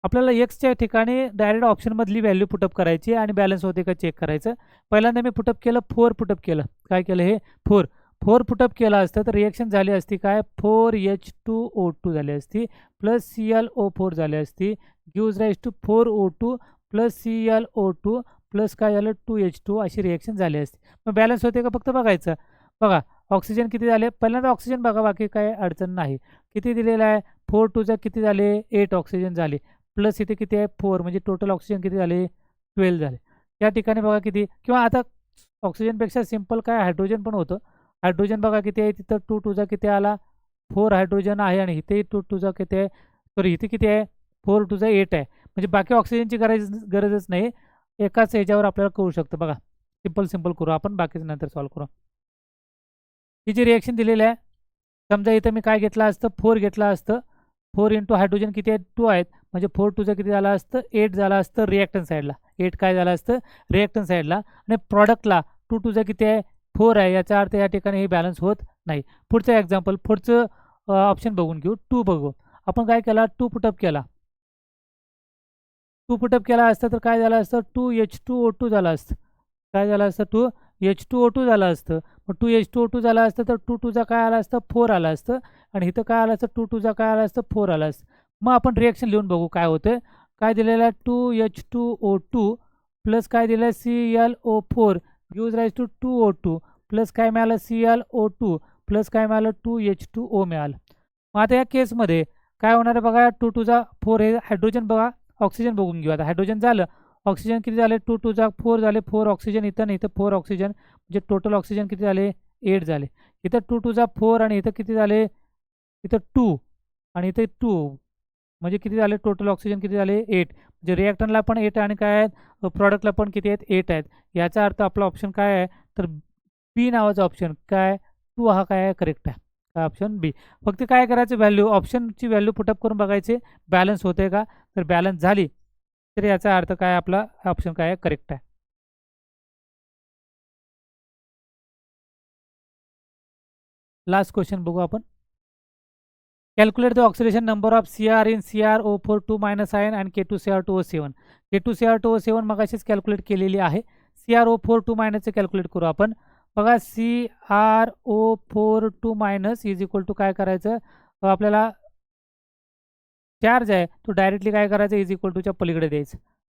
आपल्याला एक्सच्या ठिकाणी डायरेक्ट ऑप्शनमधली व्हॅल्यू पुटअप करायची आणि बॅलन्स होते का चेक करायचं. पहिल्यांदा मी पुटअप केलं 4 पुटअप केलं. काय केलं हे 4 पुटअप केलं असतं तर रिएक्शन झाली असती काय 4H2O2 झाली असती प्लस ClO4 झाली असती gives rise to 4O2 plus ClO2 plus काय झालं 2H2 अशी रिएक्शन झाली असती. मग बॅलन्स होते का फक्त बघायचं. बघा ऑक्सिजन किती झाले पहिल्यांदा ऑक्सिजन बघा बाकी काय अडचण नाही. किती दिलेलं आहे 4 2 किती झाले 8 ऑक्सिजन झाले प्लस इथे किती आहे 4 म्हणजे टोटल ऑक्सिजन किती झाले 12 झाले. या ठिकाणी बघा किती किंवा आता ऑक्सिजनपेक्षा सिंपल काय हायड्रोजन पण होतं. हायड्रोजन बघा किती आहे तिथं 2 2 किती आला 4 हायड्रोजन आहे आणि इथे 2 2 किती आहे सॉरी इथे किती आहे 4 2 8 आहे. म्हणजे बाकी ऑक्सिजनची गरजच नाही. एकाच ह्याच्यावर आपल्याला कळू शकतं. बघा सिंपल करू आपण बाकीचं नंतर सॉल्व्ह करू. ही जी रिएक्शन दिलेली आहे समजा इथं मी काय घेतलं असतं 4 घेतलं असतं 4 इंटू हायड्रोजन किती आहेत 2 आहेत म्हणजे 4 टूचं किती झालं असतं 8 झालं असतं रिॲक्टन साईडला. 8 काय झालं असतं रिॲक्टन साईडला. आणि प्रॉडक्टला 2 टूचं किती आहे 4 आहे. याचा अर्थ या ठिकाणी हे बॅलन्स होत नाही. पुढचं एक्झाम्पल, पुढचं ऑप्शन बघून घेऊ. 2 बघू. आपण काय केला 2 पुटअप केला. 2 पुटअप केला असतं तर काय झालं असतं 2H2O2 झालं असतं. काय झालं असतं 2H2O2 झालं असतं. मग 2H2O2 झालं असतं तर 2 टूचा काय आलं असतं 4 आलं असतं. आणि इथं काय आलं असतं 2 टूचा काय आलं असतं 4 आलं असतं. मग आपण रिॲक्शन लिहून बघू काय होतं. काय दिलेलं आहे 2H2O2 प्लस काय दिलं आहे ClO4 gives rise to 2O2 plus काय मिळालं ClO2 प्लस काय मिळालं 2H2O मिळालं. मग आता या केसमध्ये काय होणार आहे बघा 2 टूचा 4 हे हायड्रोजन बघा ऑक्सिजन बघून घेऊ. आता हायड्रोजन झालं, ऑक्सिजन किती झाले 2 टूचा 4 झाले, 4 ऑक्सिजन इथं आणि इथं 4 ऑक्सिजन म्हणजे टोटल ऑक्सिजन किती झाले 8 झाले. इथं 2 टूचा 4 आणि इथं किती झाले इथं 2 आणि इथे 2 म्हणजे किती झाले टोटल ऑक्सिजन किती झाले 8. म्हणजे रिॲक्टनला पण 8 आणि काय आहेत प्रॉडक्टला पण किती आहेत 8 आहेत. याचा अर्थ आपला ऑप्शन काय आहे तर बी नावाचा ऑप्शन काय 2 हा काय आहे करेक्ट आहे. काय ऑप्शन बी. फक्त काय करायचं व्हॅल्यू ऑप्शनची व्हॅल्यू पुटअप करून बघायचे बॅलन्स होते का. तर बॅलन्स झाली तर याचा अर्थ काय आपला ऑप्शन काय आहे करेक्ट आहे. लास्ट क्वेश्चन बघू आपण. Calculate the oxidation number of Cr in CrO4 2 - ion and K2Cr2O7. K2Cr2O7 मगाशीच कॅल्क्युलेट केलेली आहे. CrO4 2 चे कॅल्क्युलेट करू आपण. बघा CrO4 2 इज इक्वल टू काय करायचं आपल्याला चार्ज आहे तो डायरेक्टली काय करायचं इज इक्वल टूच्या पलीकडे द्यायचं.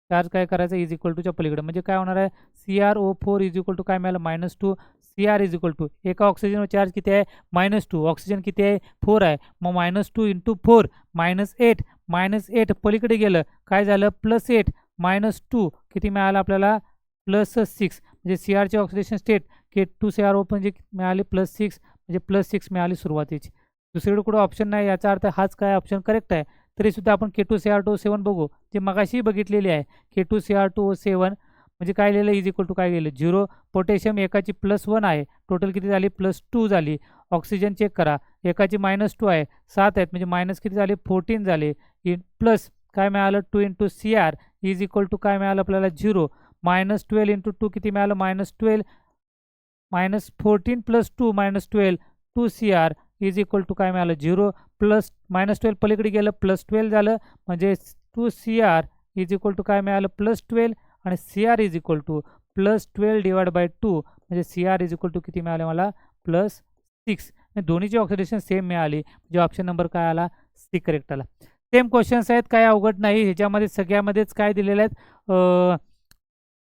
चार्ज काय करायचं इज इक्वल टूच्या पलीकडे म्हणजे काय होणार आहे CrO4 इज इक्वल टू काय मिळालं -2 Cr इज इक्वल टू एका ऑक्सिजनवर चार्ज किती आहे -2 ऑक्सिजन किती आहे 4 आहे. मग -2 × 4 -8 -8 पलीकडे गेलं काय झालं +8 -2 किती मिळालं आपल्याला +6 म्हणजे Crची ऑक्सिडेशन स्टेट K2Cr म्हणजे मिळाली +6 म्हणजे +6 मिळाली सुरुवातीची. दुसरीकडे कुठं ऑप्शन नाही याचा अर्थ हाच काय ऑप्शन करेक्ट आहे. तरीसुद्धा आपण K2Cr2O7 बघू जे मगाशी बघितलेली आहे. K2Cr2O7 म्हणजे काय लिहिलं इज इक्वल टू काय गेलं 0. पोटॅशियम एकाची +1 आहे टोटल किती झाली +2 झाली. ऑक्सिजन चेक करा एकाची -2 आहे 7 आहेत म्हणजे मायनस किती झाले 14 झाले. प्लस काय मिळालं 2 × Cr इज इक्वल टू काय मिळालं आपल्याला 0. -12 × 2 किती मिळालं -12 -14 + 2 -12 2 Cr इज इक्वल टू काय मिळालं 0 प्लस -12 पलीकडे गेलं +12 झालं म्हणजे 2 Cr इज इक्वल टू काय मिळालं +12 आणि Cr इज इक्वल टू +12 / 2 म्हणजे Cr इज इक्वल टू किती मिळालं मला +6. दोन्हीची ऑक्सिडेशन सेम मिळाली म्हणजे ऑप्शन नंबर काय आला सी करेक्ट आला. सेम क्वेश्चन्स आहेत काय अवघड नाही. ह्याच्यामध्ये सगळ्यामध्येच काय दिलेलं आहेत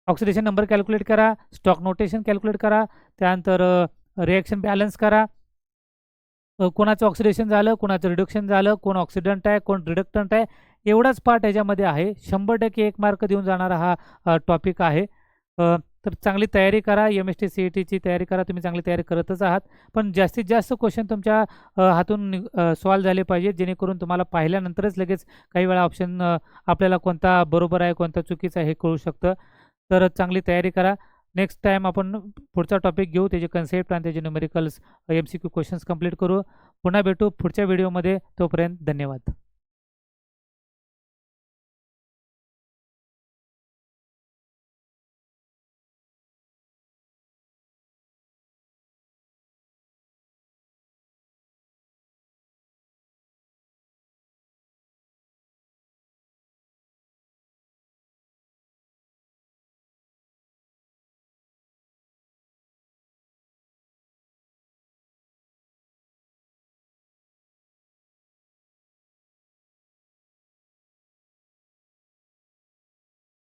ऑक्सिडेशन नंबर कॅल्क्युलेट करा, स्टॉक नोटेशन कॅल्क्युलेट करा, त्यानंतर रिॲक्शन बॅलन्स करा, कोणाचं ऑक्सिडेशन झालं कोणाचं रिडक्शन झालं, कोण ऑक्सिडंट आहे कोण रिडक्टंट आहे, एवढाच पार्ट याच्यामध्ये आहे. 100% 1 मार्क देऊन जाणारा हा टॉपिक आहे. तर चांगली तयारी करा. MST CETची तयारी करा. तुम्ही चांगली तयारी करतच आहात पण जास्तीत जास्त क्वेश्चन तुमच्या हातून सॉल्व झाले पाहिजेत जेणेकरून तुम्हाला पाहिल्यानंतरच लगेच काही वेळा ऑप्शन आपल्याला कोणता बरोबर आहे कोणता चुकीचा आहे हे कळू शकतं. तर चांगली तयारी करा. नेक्स्ट टाईम आपण पुढचा टॉपिक घेऊ त्याचे कन्सेप्ट आणि त्याचे न्यूमेरिकल्स MCQ क्वेश्चन्स कंप्लीट करू. पुन्हा भेटू पुढच्या व्हिडिओमध्ये. तोपर्यंत धन्यवाद.